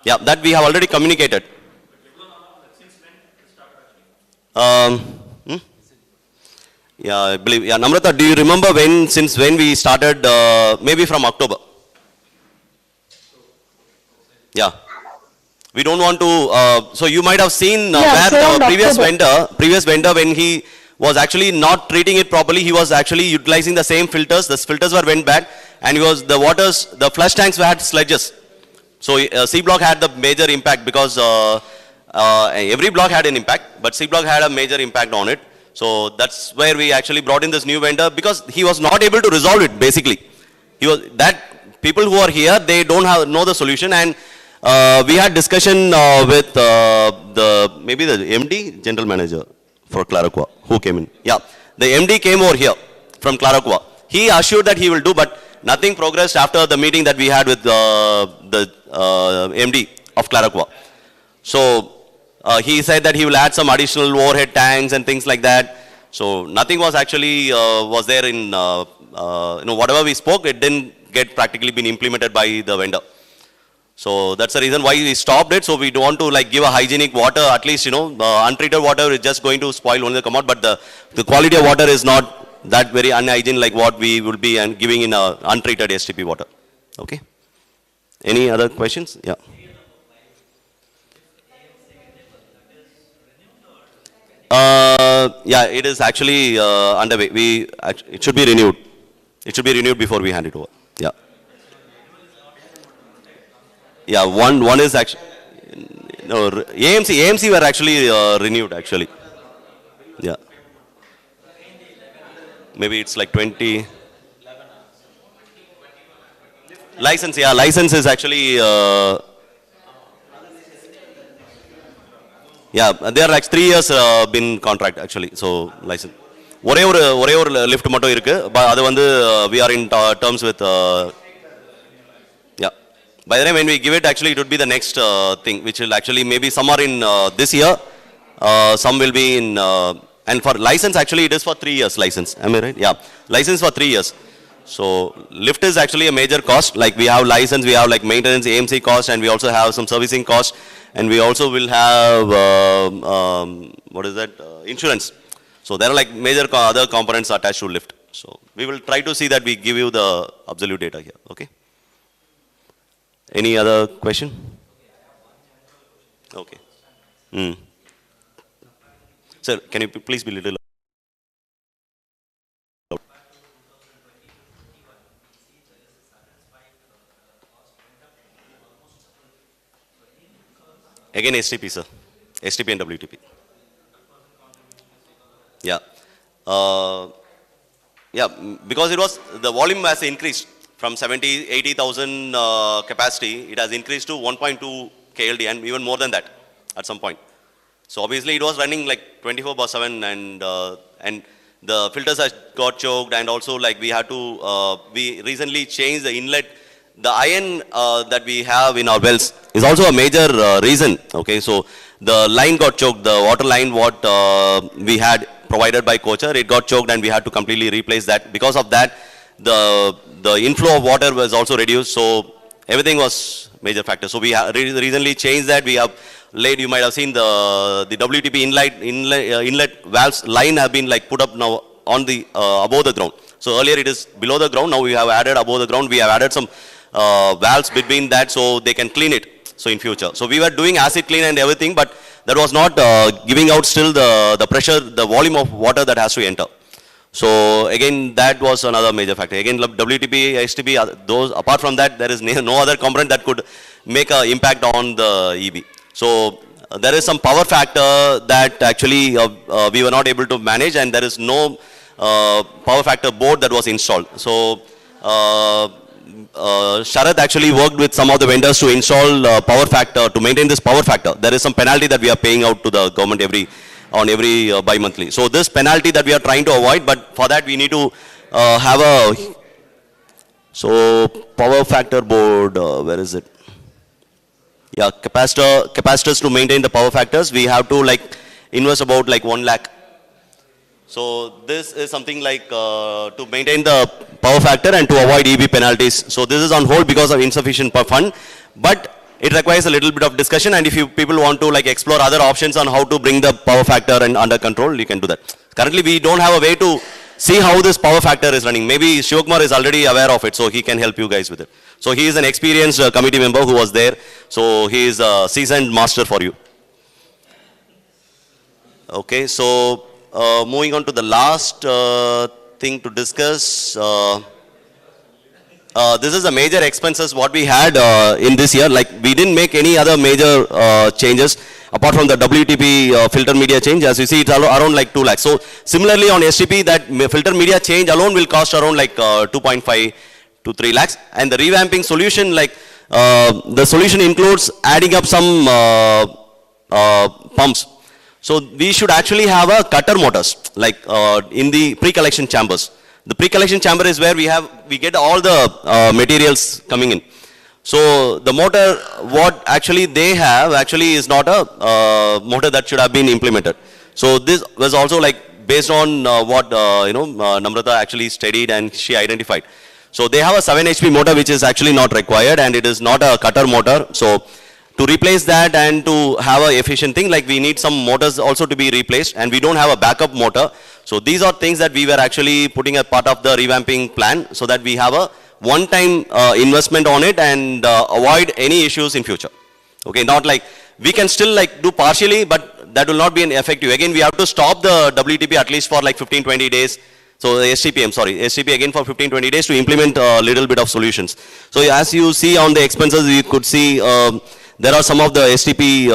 S1: Yeah, that we have already communicated. Hmm? Yeah, I believe. Yeah, Namrata, do you remember since when we started? Maybe from October. Yeah. We don't want to. So you might have seen where the previous vendor, when he was actually not treating it properly, he was actually utilizing the same filters. The filters went bad, and the flush tanks had sludges. So C block had the major impact because every block had an impact, but C block had a major impact on it. So that's where we actually brought in this new vendor because he was not able to resolve it. Basically, people who are here, they don't know the solution, and we had discussion with maybe the MD, general manager for Claracoa, who came in. Yeah, the MD came over here from Claracoa. He assured that he will do, but nothing progressed after the meeting that we had with the MD of Claracoa. So he said that he will add some additional overhead tanks and things like that. So nothing was actually was there in whatever we spoke. It didn't get practically been implemented by the vendor. So that's the reason why we stopped it. So we don't want to like give a hygienic water. At least untreated water is just going to spoil when they come out. But the quality of water is not that very unhygienic like what we will be giving in untreated STP water. Okay. Any other questions? Yeah. Yeah, it is actually underway. It should be renewed. It should be renewed before we hand it over. Yeah. Yeah, one is actually, no, AMC were actually renewed actually. Yeah. Maybe it's like 20. License, yeah, license is actually, yeah, they are like 3 years been contract actually, so license. ஒரே ஒரு lift மட்டும் இருக்கு, அது வந்து we are in terms with, yeah. By the time when we give it, actually it would be the next thing, which will actually maybe some are in this year, some will be in, and for license actually it is for 3 years license, am I right? Yeah, license for 3 years. So lift is actually a major cost, like we have license, we have like maintenance, AMC cost, and we also have some servicing cost, and we also will have, what is that, insurance. So there are like major other components attached to lift. So we will try to see that we give you the absolute data here, okay? Any other question? Okay. Sir, can you please be little? Again STP, sir. STP and WTP. Yeah. Yeah, because the volume has increased from 80,000 capacity, it has increased to 1.2 KLD and even more than that at some point. So obviously it was running like 24/7 and the filters has got choked, and also like we had to, we recently changed the inlet. The iron that we have in our wells is also a major reason, okay? So the line got choked, the water line what we had provided by KOCHAR, it got choked and we had to completely replace that. Because of that, the inflow of water was also reduced, so everything was major factor. So we recently changed that. We have laid, you might have seen the WTP inlet valves line have been like put up now on the above the ground. So earlier it is below the ground, now we have added above the ground. We have added some valves between that so they can clean it, so in future. So we were doing acid clean and everything, but that was not giving out still the pressure, the volume of water that has to enter. So again, that was another major factor. Again, WTP, STP, those, apart from that, there is no other component that could make an impact on the EB. So there is some power factor that actually we were not able to manage, and there is no power factor board that was installed. So Sharath actually worked with some of the vendors to install power factor, to maintain this power factor. There is some penalty that we are paying out to the government on every bi-monthly. So this penalty that we are trying to avoid, but for that we need to have a, so power factor board, where is it? Yeah, capacitors to maintain the power factors, we have to like invest about like 1 lakh. So this is something like to maintain the power factor and to avoid EB penalties. So this is on hold because of insufficient fund. But it requires a little bit of discussion, and if you people want to like explore other options on how to bring the power factor and under control, you can do that. Currently, we don't have a way to see how this power factor is running. Maybe Shivakumar is already aware of it, so he can help you guys with it. So he is an experienced committee member who was there, so he is a seasoned master for you. Okay, so moving on to the last thing to discuss. This is the major expenses what we had in this year. Like we didn't make any other major changes apart from the WTP filter media change. As you see, it's around like 2 lakhs. So similarly on STP, that filter media change alone will cost around like 2.5 to 3 lakhs. And the revamping solution, like the solution includes adding up some pumps. So we should actually have a cutter motors, like in the pre-collection chambers. The pre-collection chamber is where we get all the materials coming in. So the motor, what actually they have actually is not a motor that should have been implemented. So this was also like based on what Namrata actually studied and she identified. So they have a 7 HP motor which is actually not required, and it is not a cutter motor. So to replace that and to have an efficient thing, like we need some motors also to be replaced, and we don't have a backup motor. So these are things that we were actually putting as part of the revamping plan, so that we have a one-time investment on it and avoid any issues in future. Okay, not like we can still like do partially, but that will not be an effective. Again, we have to stop the WTP at least for like 15-20 days. So the STP again for 15-20 days to implement a little bit of solutions. So as you see on the expenses, you could see there are some of the STP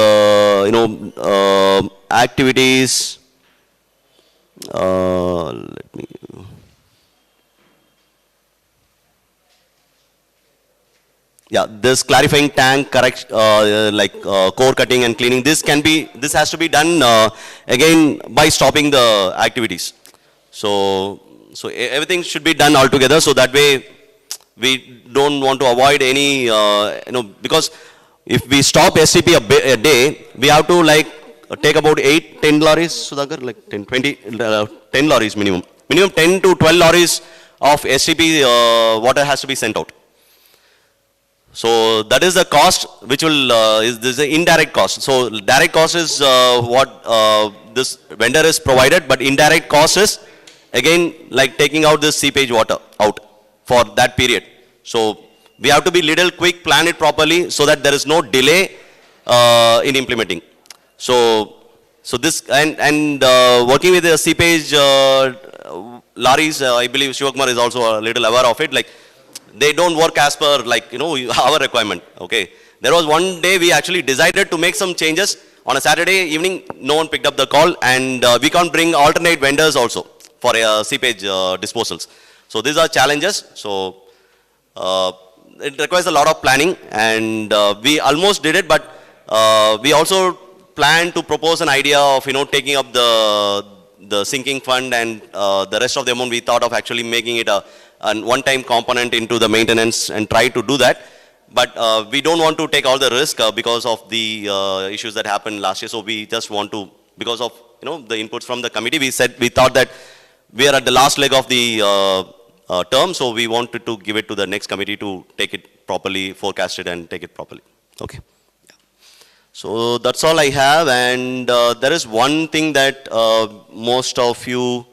S1: activities. Let me. Yeah, this clarifying tank, correct, core cutting and cleaning. This has to be done again by stopping the activities. So everything should be done altogether. So that way, we don't want to avoid any, because if we stop STP a day, we have to like take about 8-10 lorries, Sudhakar, like 10 lorries minimum. Minimum 10 to 12 lorries of STP water has to be sent out. So that is the cost which will, this is the indirect cost. So direct cost is what this vendor is provided, but indirect cost is again like taking out this seepage water out for that period. So we have to be little quick, plan it properly so that there is no delay in implementing. So this and working with the seepage lorries, I believe Shivakumar is also a little aware of it. Like they don't work as per like our requirement. Okay, there was one day we actually decided to make some changes on a Saturday evening. No one picked up the call, and we can't bring alternate vendors also for seepage disposals. So these are challenges. So it requires a lot of planning, and we almost did it, but we also plan to propose an idea of taking up the sinking fund, and the rest of the amount we thought of actually making it a one-time component into the maintenance and try to do that. But we don't want to take all the risk because of the issues that happened last year. So we just want to, because of the inputs from the committee, we thought that we are at the last leg of the term, so we wanted to give it to the next committee to take it properly, forecast it and take it properly. Okay. Yeah. So that's all I have, and there is one thing that most of you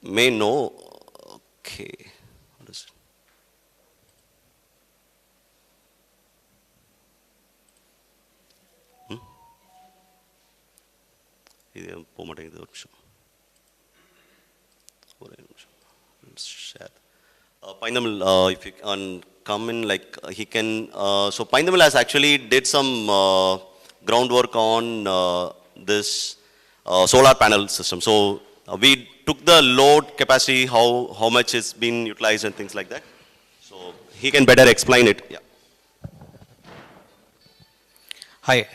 S1: may know. Okay. What is it? Share. Paindamil, if you can come in, like he can. So Paindamil has actually did some groundwork on this solar panel system. So we took the load capacity, how much is being utilized and things like that. So he can better explain it. Yeah.
S7: Hi.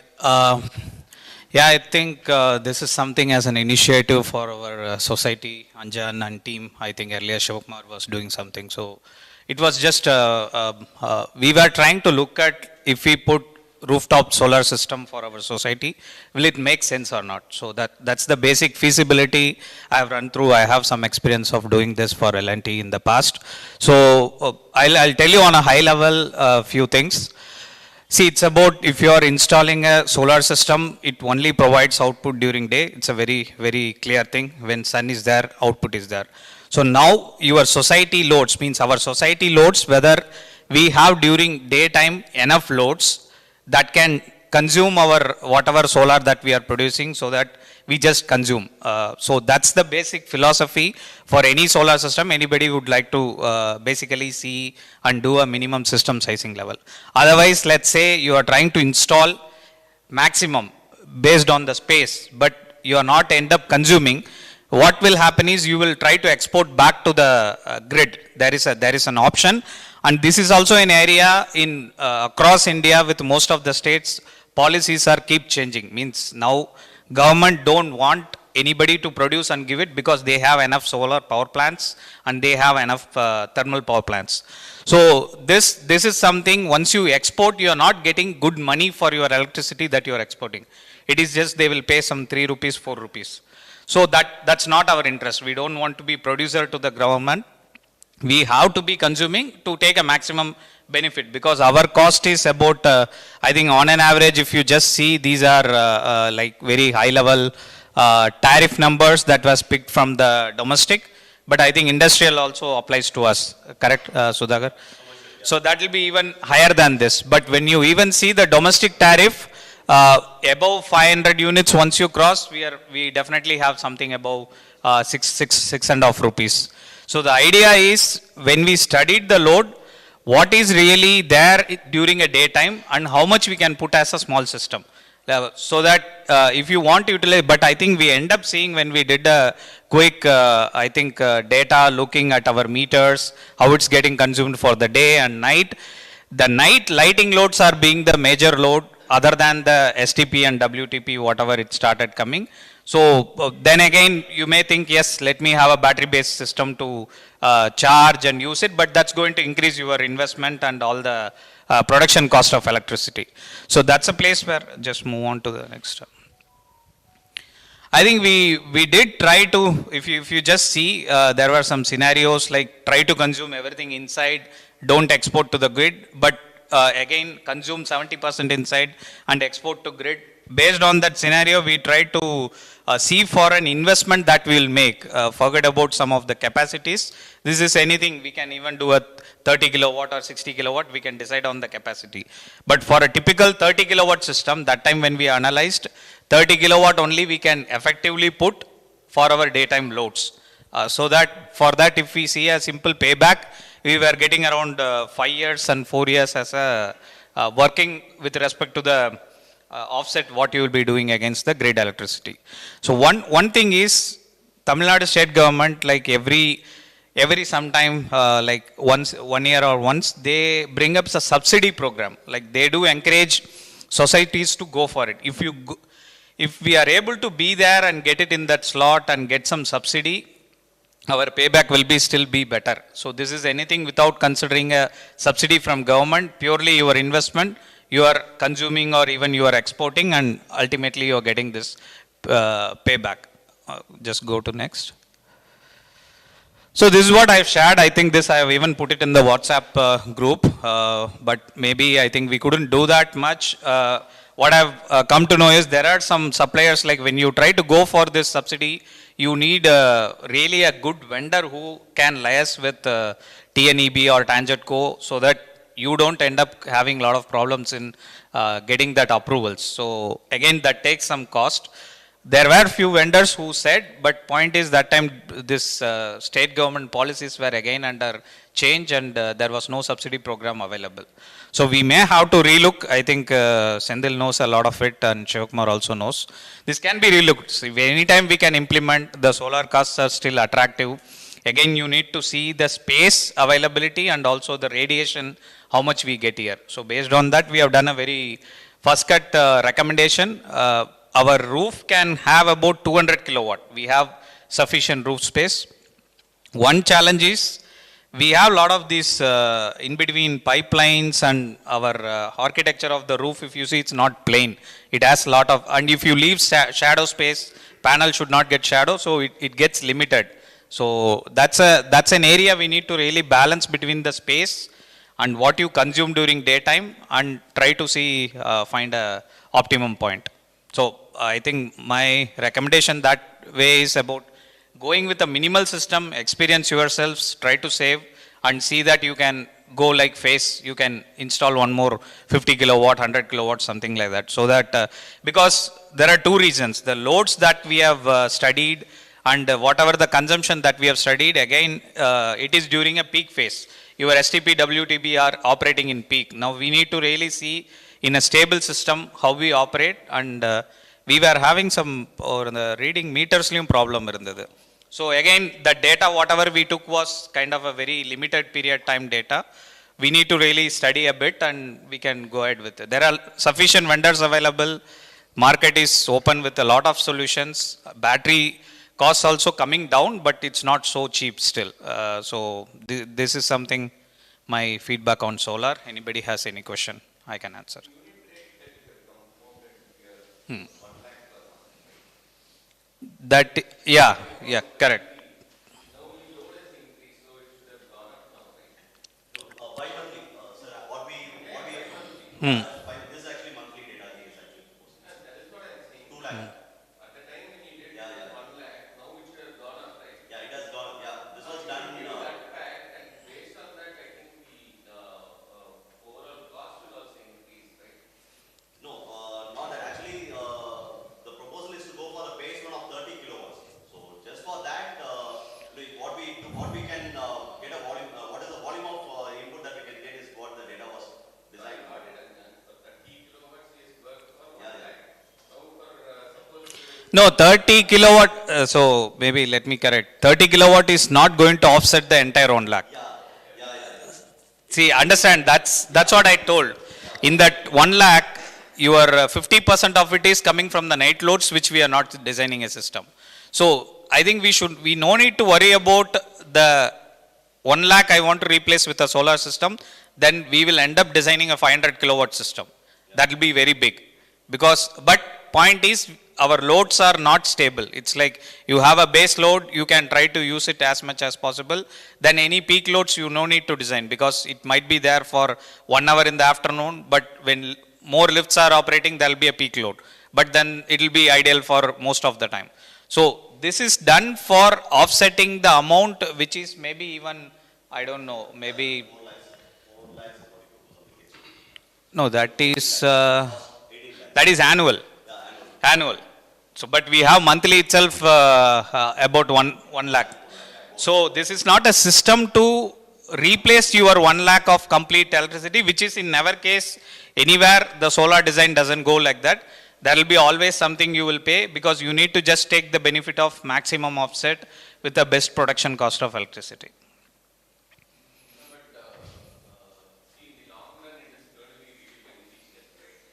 S7: Yeah, I think this is something as an initiative for our society, Anjan and team. I think earlier Shivakumar was doing something. So it was just, we were trying to look at if we put rooftop solar system for our society, will it make sense or not? So that's the basic feasibility I have run through. I have some experience of doing this for L&T in the past. So I'll tell you on a high level few things. See, it's about if you are installing a solar system, it only provides output during day. It's a very, very clear thing. When sun is there, output is there. So now your society loads, means our society loads, whether we have during daytime enough loads that can consume our whatever solar that we are producing, so that we just consume. So that's the basic philosophy for any solar system. Anybody would like to basically see and do a minimum system sizing level. Otherwise, let's say you are trying to install maximum based on the space, but you are not end up consuming. What will happen is you will try to export back to the grid. There is an option, and this is also an area in across India with most of the states. Policies are keep changing. Means now government don't want anybody to produce and give it because they have enough solar power plants and they have enough thermal power plants. So this is something, once you export, you are not getting good money for your electricity that you are exporting. It is just they will pay some 3 rupees, 4 rupees. So that's not our interest. We don't want to be producer to the government. We have to be consuming to take a maximum benefit, because our cost is about, I think on an average, if you just see, these are like very high level tariff numbers that was picked from the domestic, but I think industrial also applies to us, correct, Sudhakar? So that will be even higher than this. But when you even see the domestic tariff, above 500 units, once you cross, we definitely have something above 6.5 rupees. So the idea is, when we studied the load, what is really there during a daytime and how much we can put as a small system. So that if you want to utilize, but I think we end up seeing when we did a quick, data looking at our meters, how it's getting consumed for the day and night. The night lighting loads are being the major load other than the STP and WTP, whatever it started coming. So then again, you may think, yes, let me have a battery-based system to charge and use it, but that's going to increase your investment and all the production cost of electricity. So that's a place where, just move on to the next. I think we did try to, if you just see, there were some scenarios like try to consume everything inside, don't export to the grid, but again consume 70% inside and export to grid. Based on that scenario, we tried to see for an investment that we will make. Forget about some of the capacities. This is anything, we can even do a 30 kilowatt or 60 kilowatt, we can decide on the capacity. But for a typical 30 kilowatt system, that time when we analyzed, 30 kilowatt only we can effectively put for our daytime loads. So that for that, if we see a simple payback, we were getting around 5 years and 4 years as a working with respect to the offset what you will be doing against the grid electricity. So one thing is, Tamil Nadu state government, like every sometime, like once 1 year or once, they bring up a subsidy program. Like they do encourage societies to go for it. If we are able to be there and get it in that slot and get some subsidy, our payback will still be better. So this is anything without considering a subsidy from government, purely your investment, you are consuming or even you are exporting, and ultimately you are getting this payback. Just go to next. So this is what I have shared. I think this I have even put it in the WhatsApp group, but maybe I think we couldn't do that much. What I've come to know is there are some suppliers, like when you try to go for this subsidy, you need really a good vendor who can liaise with TNEB or TANGEDCO, so that you don't end up having a lot of problems in getting that approvals. So again, that takes some cost. There were few vendors who said, but point is that time this state government policies were again under change, and there was no subsidy program available. So we may have to relook. I think Sendil knows a lot of it, and Shivakumar also knows. This can be relooked. So anytime we can implement, the solar costs are still attractive. Again, you need to see the space availability and also the radiation, how much we get here. So based on that, we have done a very first cut recommendation. Our roof can have about 200 kilowatt. We have sufficient roof space. One challenge is we have a lot of these in between pipelines, and our architecture of the roof, if you see, it's not plain. It has a lot of, and if you leave shadow space, panel should not get shadow, so it gets limited. So that's an area we need to really balance between the space and what you consume during daytime, and try to see find a optimum point. So I think my recommendation that way is about going with a minimal system, experience yourselves, try to save, and see that you can go like phase, you can install one more 50 kilowatt, 100 kilowatt, something like that. So that, because there are two reasons, the loads that we have studied, and whatever the consumption that we have studied, again, it is during a peak phase. Your STP, WTP are operating in peak. Now we need to really see in a stable system how we operate, and we were having some, or the reading meters problem irundhathu. So again, the data whatever we took was kind of a very limited period time data. We need to really study a bit, and we can go ahead with it. There are sufficient vendors available. Market is open with a lot of solutions. Battery costs also coming down, but it's not so cheap still. So this is something, my feedback on solar. Anybody has any question, I can answer. That, yeah, correct.
S1: Bi-monthly, sir, what we
S7: Hmm.
S1: this is actually monthly data he is actually proposing. That is what I am saying. 2 lakh. At the time when he did, yeah, 1 lakh, now it should have gone up, right? Yeah, it has gone up, yeah. This was done that fact, and based on that, I think the overall cost will also increase, right? No, not that. Actually, the proposal is to go for the base one of 30 kilowatts. So just for that, like what we can get a volume, what is the volume of input that we can get is what the data was designed. So 30 kilowatts is work for 1 lakh. Now for suppose
S7: No, 30 kilowatt, so maybe let me correct. 30 kilowatt is not going to offset the entire 1 lakh. See, understand, that's what I told. In that 1 lakh, your 50% of it is coming from the night loads, which we are not designing a system. So I think we no need to worry about the 1 lakh I want to replace with a solar system. Then we will end up designing a 500 kilowatt system. That will be very big. Because, but point is, our loads are not stable. It's like you have a base load, you can try to use it as much as possible. Then any peak loads you no need to design, because it might be there for 1 hour in the afternoon, but when more lifts are operating, there will be a peak load. But then it will be ideal for most of the time. So this is done for offsetting the amount, which is maybe even, I don't know, maybe, no, that is annual. Annual. So, but we have monthly itself about 1 lakh. So this is not a system to replace your 1 lakh of complete electricity, which is in our case, anywhere the solar design doesn't go like that. There will be always something you will pay, because you need to just take the benefit of maximum offset with the best production cost of electricity.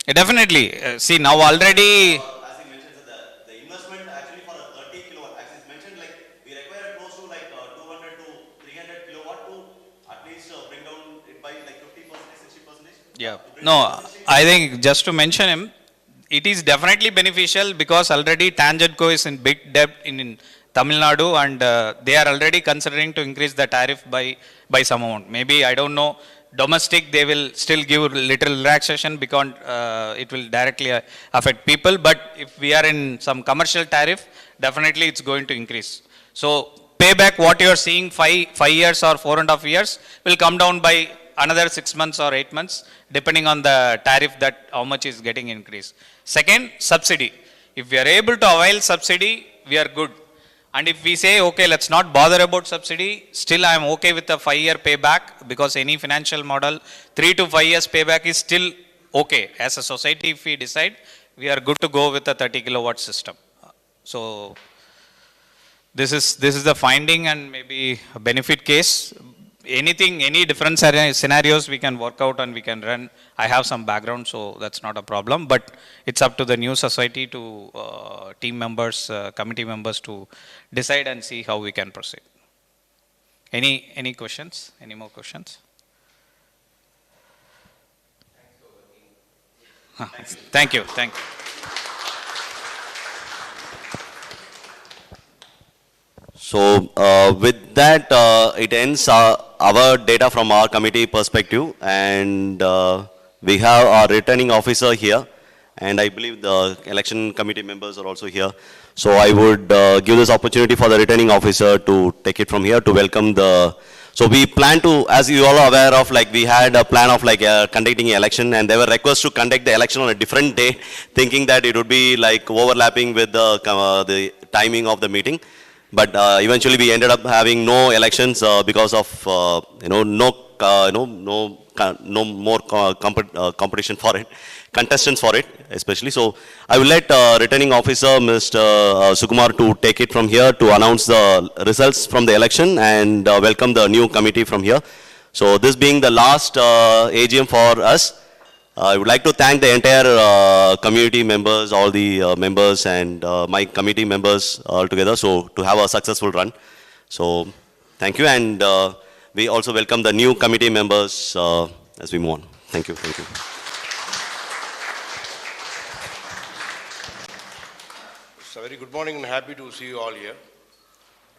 S7: Definitely. See, now already,
S1: As he mentioned, sir, the investment actually for a 30 kilowatt, as he's mentioned, like we require close to like 200 to 300 kilowatt to at least bring down it by like 50%, 60%.
S7: yeah. No, I think just to mention him, it is definitely beneficial, because already Tangentco is in big debt in Tamil Nadu, and they are already considering to increase the tariff by some amount. Maybe, I don't know, domestic they will still give little relaxation, because it will directly affect people. But if we are in some commercial tariff, definitely it's going to increase. So payback, what you are seeing 5 years or 4.5 years, will come down by another 6 months or 8 months, depending on the tariff that how much is getting increased. Second, subsidy. If we are able to avail subsidy, we are good. And if we say, okay, let's not bother about subsidy, still I am okay with a 5-year payback, because any financial model, 3 to 5 years payback is still okay. As a society, if we decide, we are good to go with a 30 kilowatt system. So this is the finding and maybe a benefit case. Anything, any different scenarios we can work out and we can run. I have some background, so that's not a problem. But it's up to the new society to team members, committee members to decide and see how we can proceed. Any questions? Any more questions? Thank you. Thank you.
S1: So with that, it ends our data from our committee perspective, and we have our returning officer here, and I believe the election committee members are also here. So I would give this opportunity for the returning officer to take it from here to welcome the. So we plan to, as you all are aware of, like we had a plan of like conducting an election, and there were requests to conduct the election on a different day, thinking that it would be like overlapping with the timing of the meeting. But eventually we ended up having no elections because of no more competition for it, contestants for it especially. So I will let returning officer Mr. Sukumar to take it from here to announce the results from the election and welcome the new committee from here. So this being the last AGM for us, I would like to thank the entire community members, all the members and my committee members all together, so to have a successful run. So thank you, and we also welcome the new committee members as we move on. Thank you. Thank you.
S9: So very good morning and happy to see you all here.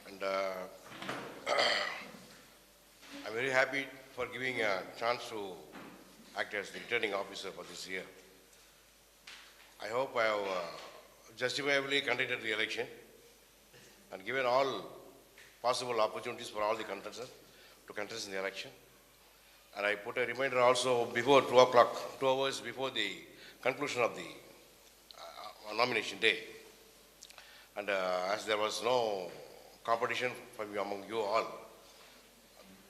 S9: And I'm very happy for giving a chance to act as the returning officer for this year. I hope I have justifiably conducted the election and given all possible opportunities for all the contestants to contest in the election. And I put a reminder also before 2 o'clock, 2 hours before the conclusion of the nomination day. And as there was no competition among you all,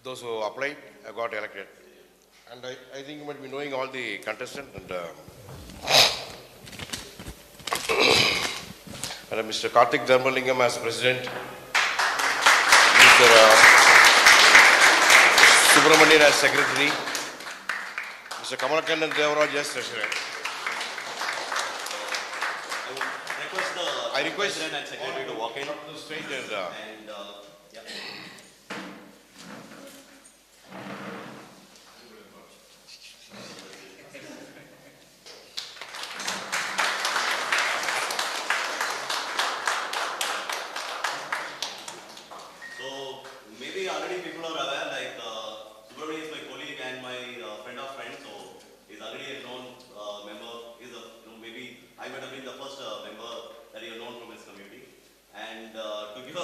S9: those who applied got elected. And I think you might be knowing all the contestants and Mr. Karthik Dharmalingam as president, Mr. Subramanian as secretary, Mr. Kamalakandan Devaraj as treasurer. I request
S1: President and secretary to walk in
S9: to the stage and
S1: yeah. So maybe already people are aware, like Subramanian is my colleague and my friend of friends, so he's already a known member. He's maybe I might have been the first member that you have known from his community. And to give a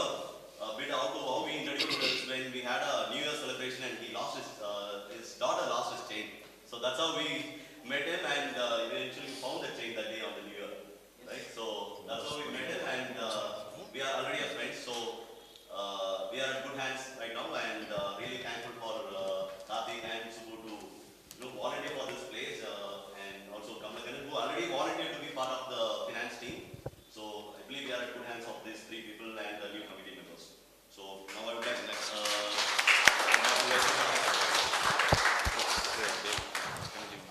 S1: bit out to how we introduced this, when we had a New Year celebration and he lost his daughter lost his chain. So that's how we met him, and eventually found the chain that day on the New Year, right? So that's how we met him, and we are already a friends. So we are in good hands right now, and really thankful for Karthik and Subbu to volunteer for this place, and also Kamalakandan, who already volunteered to be part of the finance team. So I believe we are in good hands of these three people and the new committee members. So now I would like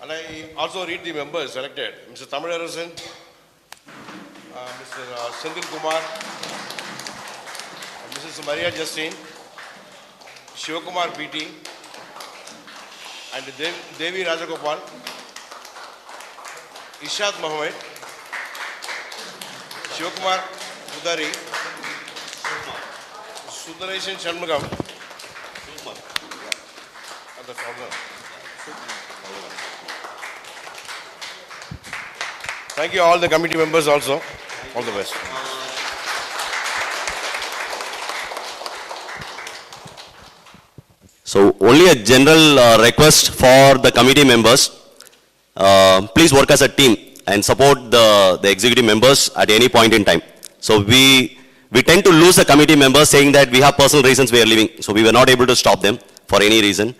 S9: and I also read the members selected. Mr. Tamilarasan, Mr. Sendil Kumar, Mrs. Maria Justine, Shivakumar PT, and Devi Rajagopal, Ishad Mohammed, Shivakumar Udari, Sudareshan Shanmugam, and the founder. Thank you all the committee members also. All the best.
S1: So only a general request for the committee members, please work as a team and support the executive members at any point in time. So we tend to lose the committee members saying that we have personal reasons we are leaving. So we were not able to stop them for any reason.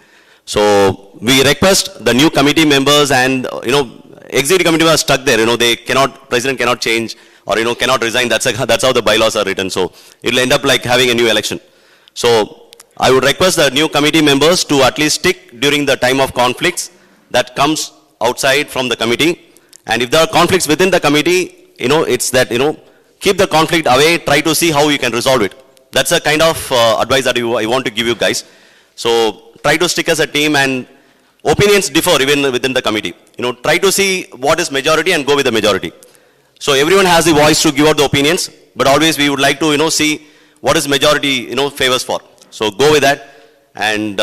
S1: So we request the new committee members and, executive committee members stuck there, they cannot, president cannot change or, cannot resign. That's how the bylaws are written. So it'll end up like having a new election. So I would request the new committee members to at least stick during the time of conflicts that comes outside from the committee. And if there are conflicts within the committee, it's that, keep the conflict away, try to see how you can resolve it. that's a kind of advice that I want to give you guys. So try to stick as a team, and opinions differ even within the committee. Try to see what is majority and go with the majority. So everyone has the voice to give out the opinions, but always we would like to, see what is majority, favors for. So go with that, and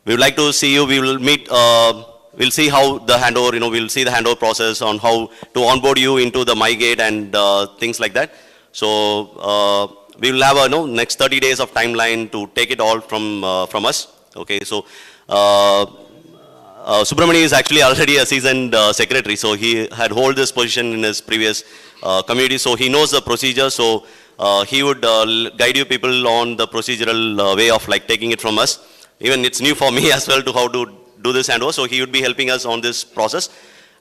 S1: we would like to see you. We will meet, we'll see how the handover, we'll see the handover process on how to onboard you into the MyGate and things like that. So we will have a next 30 days of timeline to take it all from us. Okay, so Subramani is actually already a seasoned secretary, so he had hold this position in his previous community, so he knows the procedure. So he would guide you people on the procedural way of like taking it from us. Even it's new for me as well to how to do this handover, so he would be helping us on this process.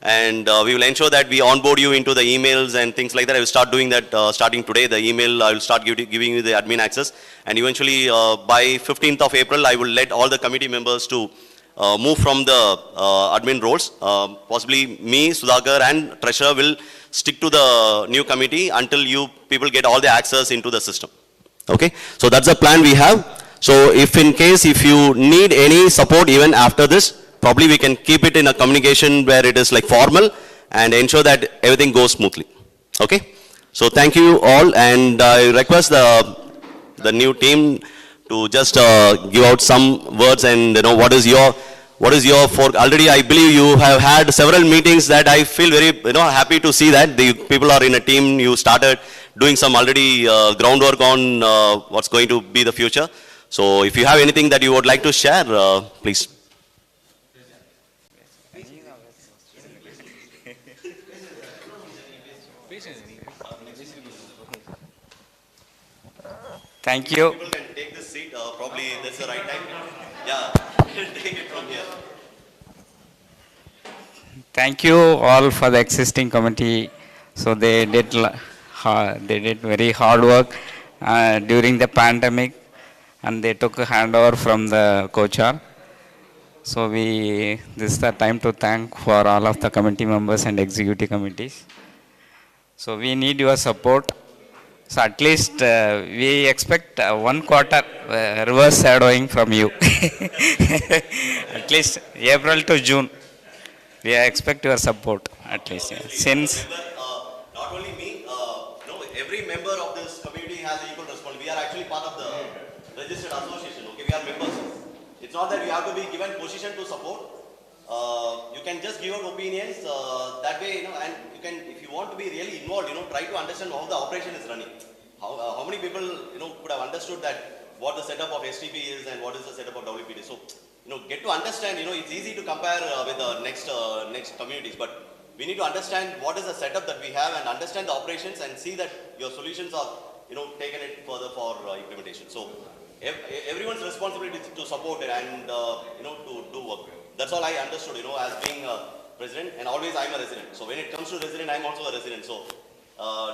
S1: And we will ensure that we onboard you into the emails and things like that. I will start doing that starting today. The email, I will start giving you the admin access. And eventually by 15th of April, I will let all the committee members to move from the admin roles. Possibly me, Sudhakar and Treasurer will stick to the new committee until you people get all the access into the system. Okay, so that's the plan we have. So if in case if you need any support even after this, probably we can keep it in a communication where it is like formal and ensure that everything goes smoothly. Okay, so thank you all, and I request the new team to just give out some words, and what is your already I believe you have had several meetings that I feel very happy to see that the people are in a team. You started doing some already groundwork on what's going to be the future. So if you have anything that you would like to share, please.
S10: Thank you.
S1: People can take this seat. Probably that's the right time. Yeah, take it from here.
S10: Thank you all for the existing committee. So they did very hard work during the pandemic, and they took a handover from the KOCHAR. So this is the time to thank for all of the committee members and executive committees. So we need your support. So at least we expect 1 quarter reverse shadowing from you. At least April to June. We expect your support at least. Yeah. Since
S1: Not only me, every member of this community has equal responsibility. We are actually part of the registered association. Okay, we are members. It's not that you have to be given position to support. You can just give out opinions that way, and you can, if you want to be really involved, try to understand how the operation is running. How many people, could have understood that what the setup of STP is and what is the setup of WPD. So, get to understand, it's easy to compare with the next communities, but we need to understand what is the setup that we have and understand the operations and see that your solutions are, taken it further for implementation. So, everyone's responsibility is to support it and, to do work. That's all I understood, as being a president, and always I'm a resident. So when it comes to resident, I'm also a resident. So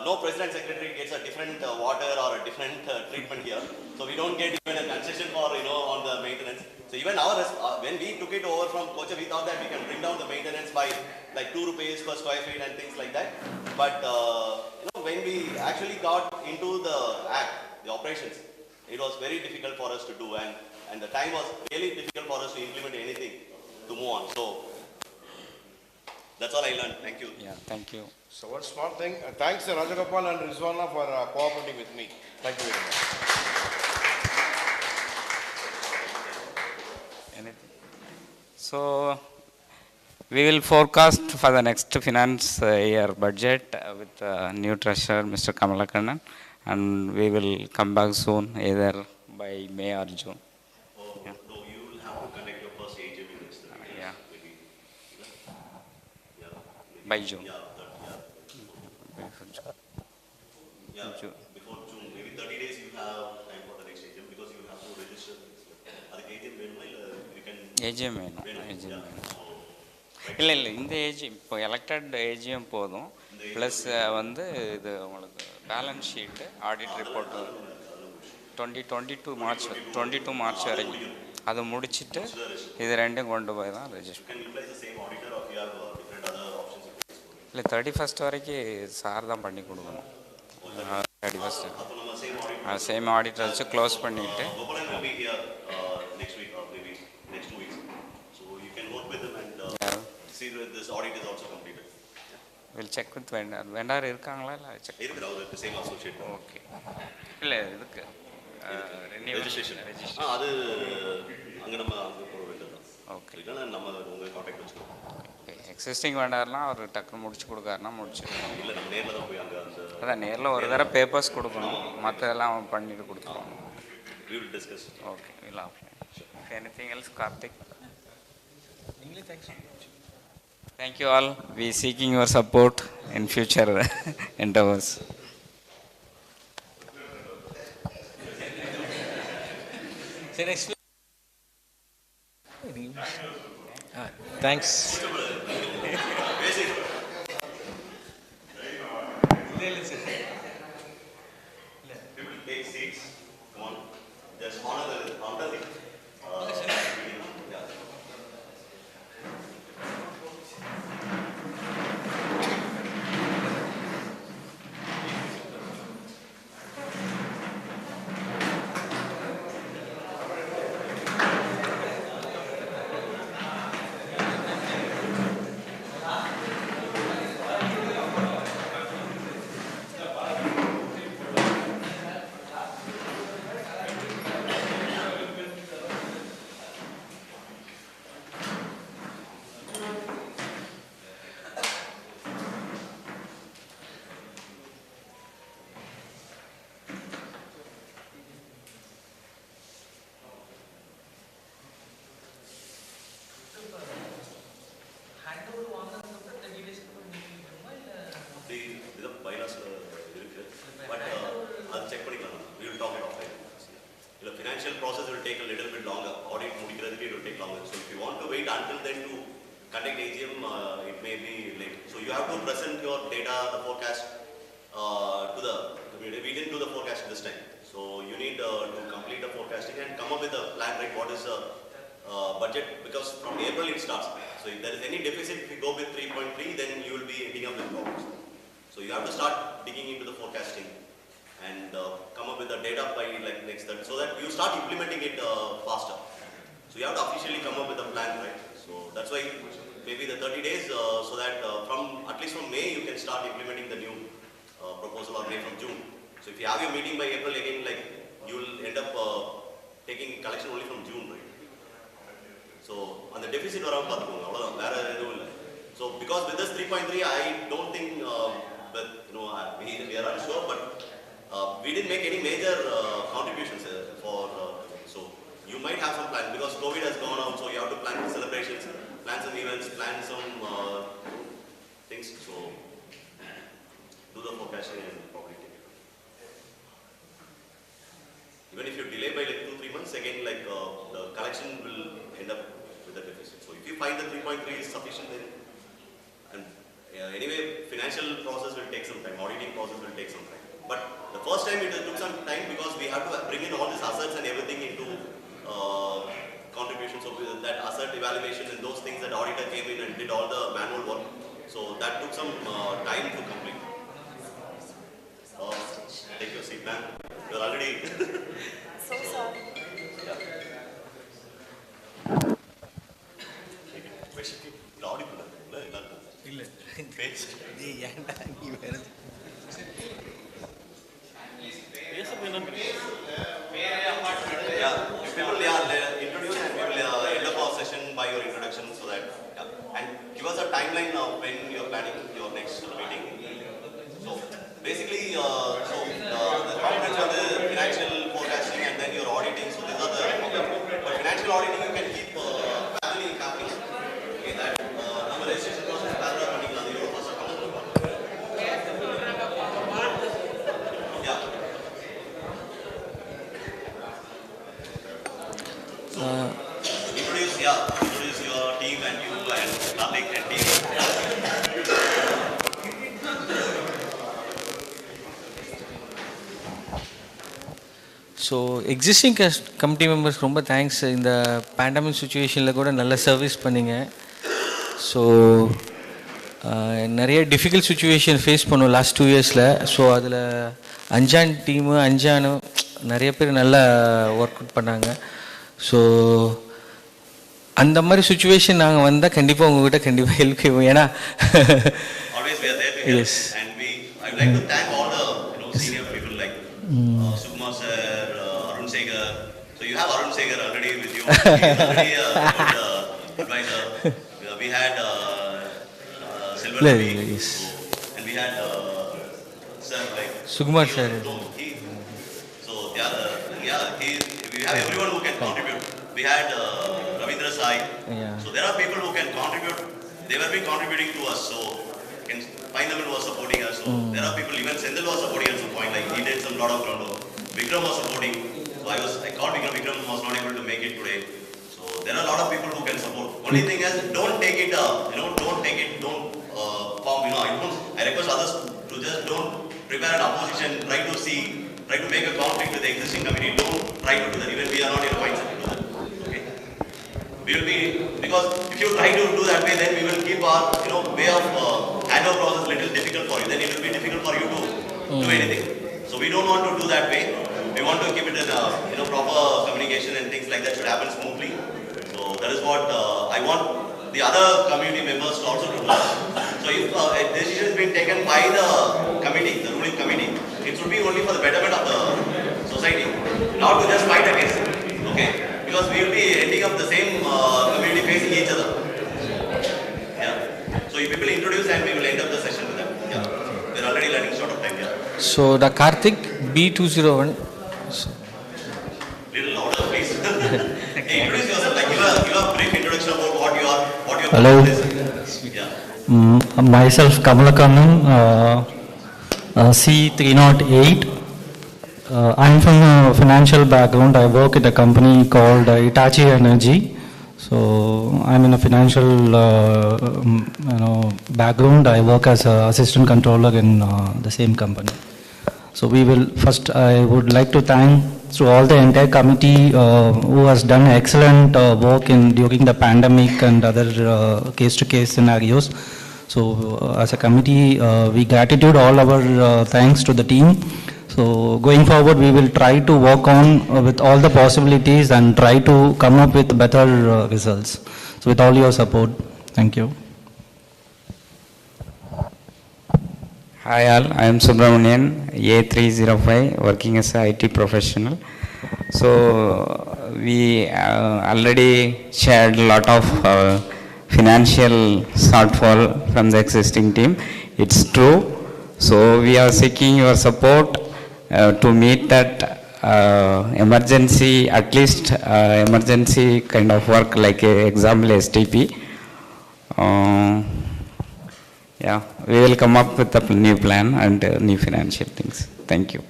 S1: no president secretary gets a different water or a different treatment here. So we don't get even a concession for, on the maintenance. So even when we took it over from KOCHAR, we thought that we can bring down the maintenance by like 2 rupees per square feet and things like that. But, when we actually got into the act, the operations, it was very difficult for us to do, and the time was really difficult for us to implement anything to move on. So that's all I learned. Thank you.
S10: yeah, thank you.
S9: So one small thing, thanks Rajagopal and Rizwana for cooperating with me. Thank you very much.
S10: Anything? So we will forecast for the next finance year budget with new treasurer, Mr. Kamalakannan, and we will come back soon, either by May or June.
S1: Yeah. No, you will have to connect your first AGM in next 30 days.
S10: Yeah.
S1: Maybe. Yeah.
S10: By June.
S1: Yeah.
S10: June.
S1: Before June, maybe 30 days you have time for the next AGM because you have to register. AGM you can.
S10: AGM வேணும். இல்லை இந்த AGM இப்போ elected AGM போதும், plus வந்து இது உங்களுக்கு balance sheet, audit report 22 March வரைக்கும் அதை முடிச்சுட்டு இது ரெண்டும் கொண்டு போய் தான் ரெஜிஸ்டர். இல்லை 31st வரைக்கும் சார் தான் பண்ணி கொடுக்கணும். 31st.
S1: அப்போ நம்ம
S10: சேம் ஆடிட்டர் வச்சு க்ளோஸ் பண்ணிவிட்டு.
S1: Gopalan will be here next week or maybe next 2 weeks. So you can work with him and see that this audit is also completed.
S10: We'll check with vendor. Vendor இருக்காங்களா இல்லை check
S1: இருக்கிற அவர் same associate.
S10: Okay. இல்லை இதுக்கு
S1: registration அது அங்கே நம்ம அங்கே போக வேண்டியது தான்.
S10: ஓகே.
S1: இல்லைன்னா நம்ம உங்கள் கான்டாக்ட் வச்சுக்கோங்க.
S10: எக்ஸிஸ்டிங் வேண்டாம்னா அவர் டக்குன்னு முடிச்சு கொடுக்காருன்னா முடிச்சிருக்கோம்.
S1: இல்லை நம்ம நேரில் தான் போய் அங்கே அந்த
S10: அதான் நேரில் ஒரு தடவை பேப்பர்ஸ் கொடுக்கணும், மற்றதெல்லாம் அவன் பண்ணிட்டு கொடுத்துருவோம்.
S1: we will discuss.
S10: Okay, we'll apply. Anything else, Karthik? Thank you all. We seeking your support in future endeavors.
S11: Thanks.
S1: People take seats. Come on. Just honor the meeting. Yeah. Financial process will take a little bit longer. Audit முடிக்கிறதுக்கு it will take longer. So if you want to wait until then to conduct AGM, it may be late. So you have to present your data, the forecast to the community. We didn't do the forecast this time. So you need to complete the forecasting and come up with a plan, right? What is the budget? Because from April it starts. So if there is any deficit, if you go with 3.3, then you will be ending up with problems. So you have to start digging into the forecasting and come up with the data by like next third, so that you start implementing it faster. So you have to officially come up with a plan, right? So that's why maybe the 30 days, so that from at least from May you can start implementing the new proposal, or May from June. So if you have your meeting by April again, like you will end up taking collection only from June, right? So on the deficit around so because with this 3.3, I don't think that we are unsure, but we didn't make any major contributions for, so you might have some plans because COVID has gone on, so you have to plan celebrations, plan some events, plan some things, so do the forecasting and probably take it. Even if you delay by like 2-3 months, again like the collection will end up with the deficit. So if you find the 3.3 is sufficient, then, and anyway financial process will take some time, auditing process will take some time. But the first time it took some time because we have to bring in all these assets and everything into contributions of that asset evaluation and those things that auditor came in and did all the manual work. So that took some time to complete. Take your seat, ma'am. You're already.
S12: So sorry.
S1: Yeah, people introduce and we will end up our session by your introduction, so that and give us a timeline of when you are planning your next meeting. So basically, the components are the financial forecasting and then your auditing. So these are the but financial auditing you can keep parallelly happening. Okay, that our registration process parallel running on the first account. Yeah. Introduce your team and you and Karthik and team.
S11: So existing committee members ரொம்ப thanks. இந்த pandemic சுச்சுவேஷனில் கூட நல்ல service பண்ணிங்க. So நிறைய difficult situation face பண்ணோம் last 2 இயர்ஸில். So அதில் அஞ்சான் டீமு அஞ்சானும் நிறைய பேர் நல்லா ஒர்க் அவுட் பண்ணாங்க. ஸோ அந்த மாதிரி சுச்சுவேஷன் நாங்கள் வந்தால் கண்டிப்பாக உங்ககிட்ட கண்டிப்பாக ஹெல்ப் செய்வோம். ஏன்னா
S1: always we are there to help.
S11: Yes.
S1: And I would like to thank all the senior people like Sukumar sir, Arun Segar. So you have Arun Segar already with you. He is already a good advisor. We had Silver Ravi,
S11: Yes.
S1: and we had sir like
S11: Sukumar sir.
S1: So we have everyone who can contribute. We had Ravindra Sai.
S11: Yeah.
S1: So there are people who can contribute. They were been contributing to us. So Painaman was supporting us. So there are people, even Sendil was supporting at some point. Like he did some lot of groundwork. Vikram was supporting. So I called Vikram. Vikram was not able to make it today. So there are a lot of people who can support. Only thing is, don't take it. Don't form. I request others to just don't prepare an opposition. Try to make a conflict with the existing committee. Don't try to do that. Even we are not in a mindset to do that. Okay. We will be, because if you try to do that way, then we will keep our way of handover process little difficult for you. Then it will be difficult for you to do anything. So we don't want to do that way. We want to keep it in proper communication and things like that should happen smoothly. So that is what I want the other community members to also do. So if a decision is being taken by the committee, the ruling committee, it should be only for the betterment of the society, not to just fight against it. Okay. Because we will be ending up the same community facing each other. Yeah. So if people introduce and we will end up the session with them. Yeah. They're already running short of time. Yeah.
S11: So the Karthik B201.
S1: Little louder, please. Hey, introduce yourself. Like give a brief introduction about what you are.
S13: Hello.
S1: Yeah.
S13: Myself Kamalakannan, C308. I'm from a financial background. I work at a company called Hitachi Energy. So I'm in a financial background. I work as an assistant controller in the same company. So I would like to thank to all the entire committee who has done excellent work during the pandemic and other case-to-case scenarios. So as a committee, we gratitude all our thanks to the team. So going forward, we will try to work on with all the possibilities and try to come up with better results. So with all your support, thank you.
S10: Hi all, I am Subramanian, A305, working as a IT professional. So we already shared a lot of financial shortfall from the existing team. It's true. So we are seeking your support to meet that emergency, at least emergency kind of work, like example STP. Yeah, we will come up with a new plan and new financial things. Thank you.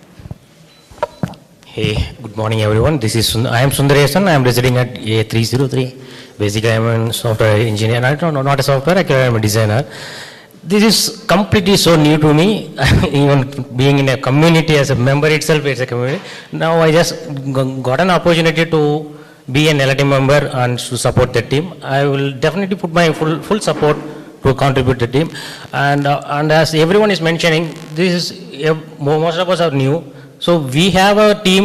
S14: Hey, good morning everyone. I am Sundaresan. I am residing at A303. Basically, I am a software engineer. I don't know, not a software, I am a designer. This is completely so new to me. Even being in a community as a member itself, it's a community. Now I just got an opportunity to be an LT member and to support the team. I will definitely put my full support to contribute to the team. And as everyone is mentioning, most of us are new. So we have a team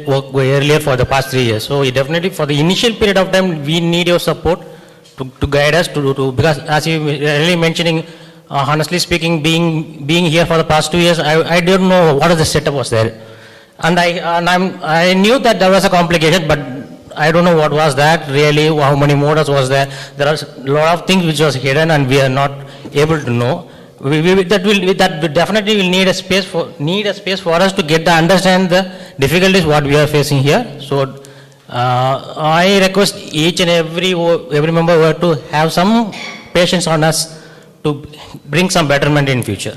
S14: work earlier for the past 3 years. So definitely for the initial period of time, we need your support to guide us because as you really mentioning, honestly speaking, being here for the past 2 years, I don't know what the setup was there. And I knew that there was a complication, but I don't know what was that really, how many models was there. There are a lot of things which was hidden and we are not able to know. That definitely will need a space for us to get to understand the difficulties what we are facing here. So I request each and every member to have some patience on us to bring some betterment in future.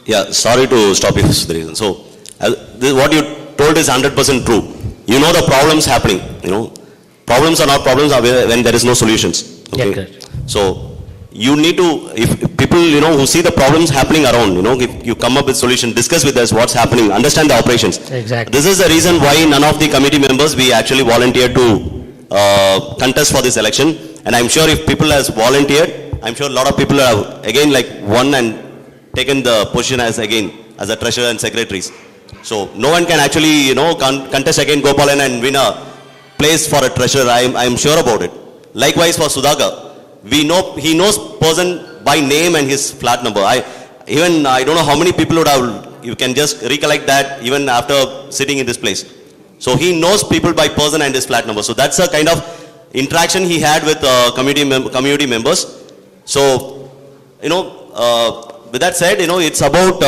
S1: Yeah, sorry to stop you for the reason. So what you told is 100% true. You know the problems happening. Problems are not problems when there is no solutions. Okay.
S14: Yeah,
S1: so you need to, if people who see the problems happening around, if you come up with solution, discuss with us what's happening, understand the operations.
S14: Exactly.
S1: This is the reason why none of the committee members we actually volunteered to contest for this election. And I'm sure if people has volunteered, I'm sure a lot of people have again like won and taken the position as again as a treasurer and secretaries. So no one can actually, contest again Gopalan and win a place for a treasurer. I'm sure about it. Likewise for Sudhakar, he knows person by name and his flat number. I don't know how many people would have, you can just recollect that even after sitting in this place. So he knows people by person and his flat number. So that's a kind of interaction he had with community members. So, with that said, it's about,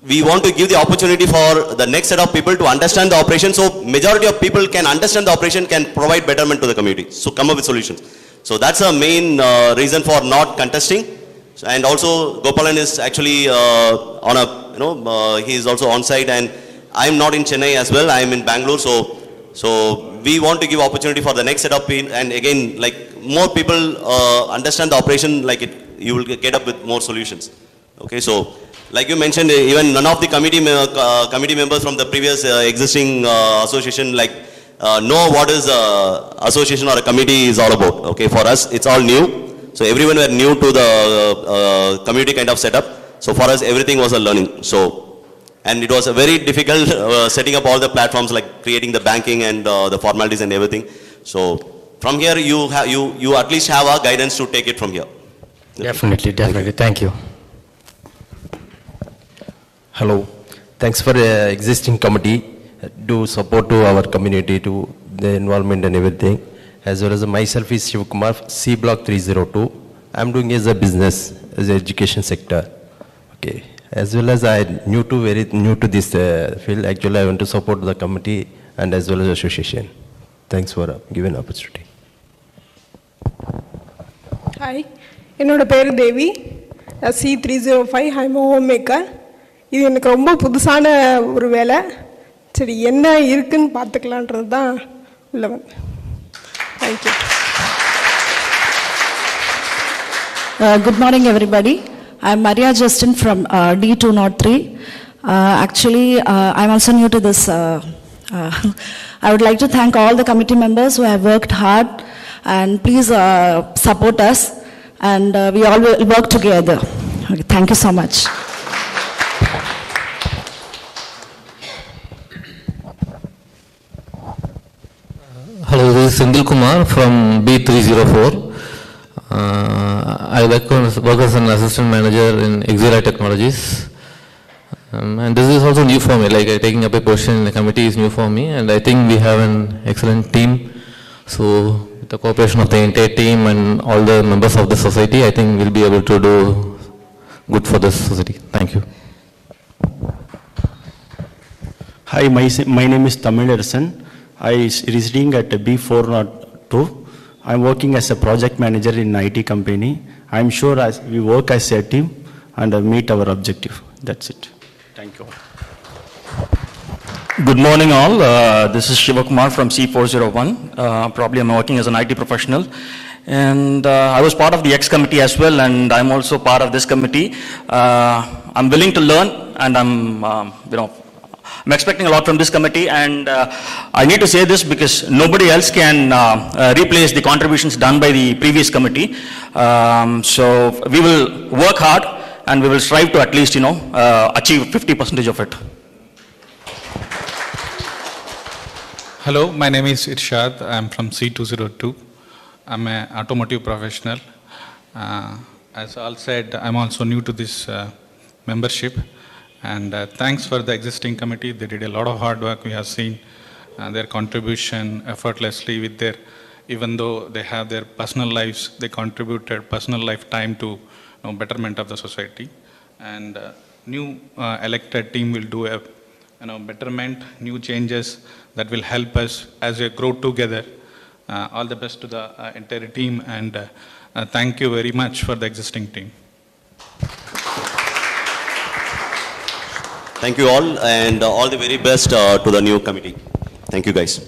S1: we want to give the opportunity for the next set of people to understand the operation. So majority of people can understand the operation, can provide betterment to the community. So come up with solutions. So that's a main reason for not contesting. And also Gopalan is actually on a, he is also on site, and I'm not in Chennai as well. I'm in Bangalore. So we want to give opportunity for the next set of people, and again, like more people understand the operation, like you will get up with more solutions. Okay, so like you mentioned, even none of the committee members from the previous existing association know what is association or a committee is all about. Okay, for us it's all new. So everyone were new to the community kind of setup. So for us everything was a learning. So, and it was a very difficult setting up all the platforms, like creating the banking and the formalities and everything. So from here you at least have our guidance to take it from here.
S14: Definitely. Thank you.
S15: Hello. Thanks for existing committee do support to our community, to the involvement and everything. As well as myself is Shivkumar, C Block 302. I'm doing as a business, as an education sector. Okay. As well as very new to this field. Actually, I want to support the committee and as well as association. Thanks for giving opportunity.
S16: Hi, என்னோட பேரு தேவி, C305. I'm a homemaker. இது எனக்கு ரொம்ப புதுசான ஒரு வேலை. சரி, என்ன இருக்குன்னு பார்த்துக்கலான்றது தான் உள்ள வந்து. Thank you.
S17: Good morning, everybody. I'm Maria Justin from D203. Actually, I'm also new to this. I would like to thank all the committee members who have worked hard, and please support us, and we all will work together. Okay, thank you so much.
S18: Hello, this is Sindil Kumar from B304. I work as an assistant manager in Exera Technologies. And this is also new for me, like taking up a position in the committee is new for me, and I think we have an excellent team. So with the cooperation of the entire team and all the members of the society, I think we'll be able to do good for this society. Thank you.
S19: Hi, my name is Tamil Arsan. I is residing at B402. I'm working as a project manager in IT company. I'm sure as we work as a team and meet our objective. That's it. Thank you.
S20: Good morning all. This is Shivakumar from C401. Probably I'm working as an IT professional. And I was part of the X committee as well, and I'm also part of this committee. I'm willing to learn, and I'm expecting a lot from this committee, and I need to say this because nobody else can replace the contributions done by the previous committee. So we will work hard, and we will strive to at least, achieve 50% of it.
S21: Hello, my name is Irshad. I'm from C202. I'm an automotive professional. As all said, I'm also new to this membership. And thanks for the existing committee. They did a lot of hard work. We have seen their contribution effortlessly with their, even though they have their personal lives, they contributed personal lifetime to betterment of the society. And new elected team will do a betterment, new changes that will help us as we grow together. All the best to the entire team, and thank you very much for the existing team.
S1: Thank you all, and all the very best to the new committee. Thank you guys.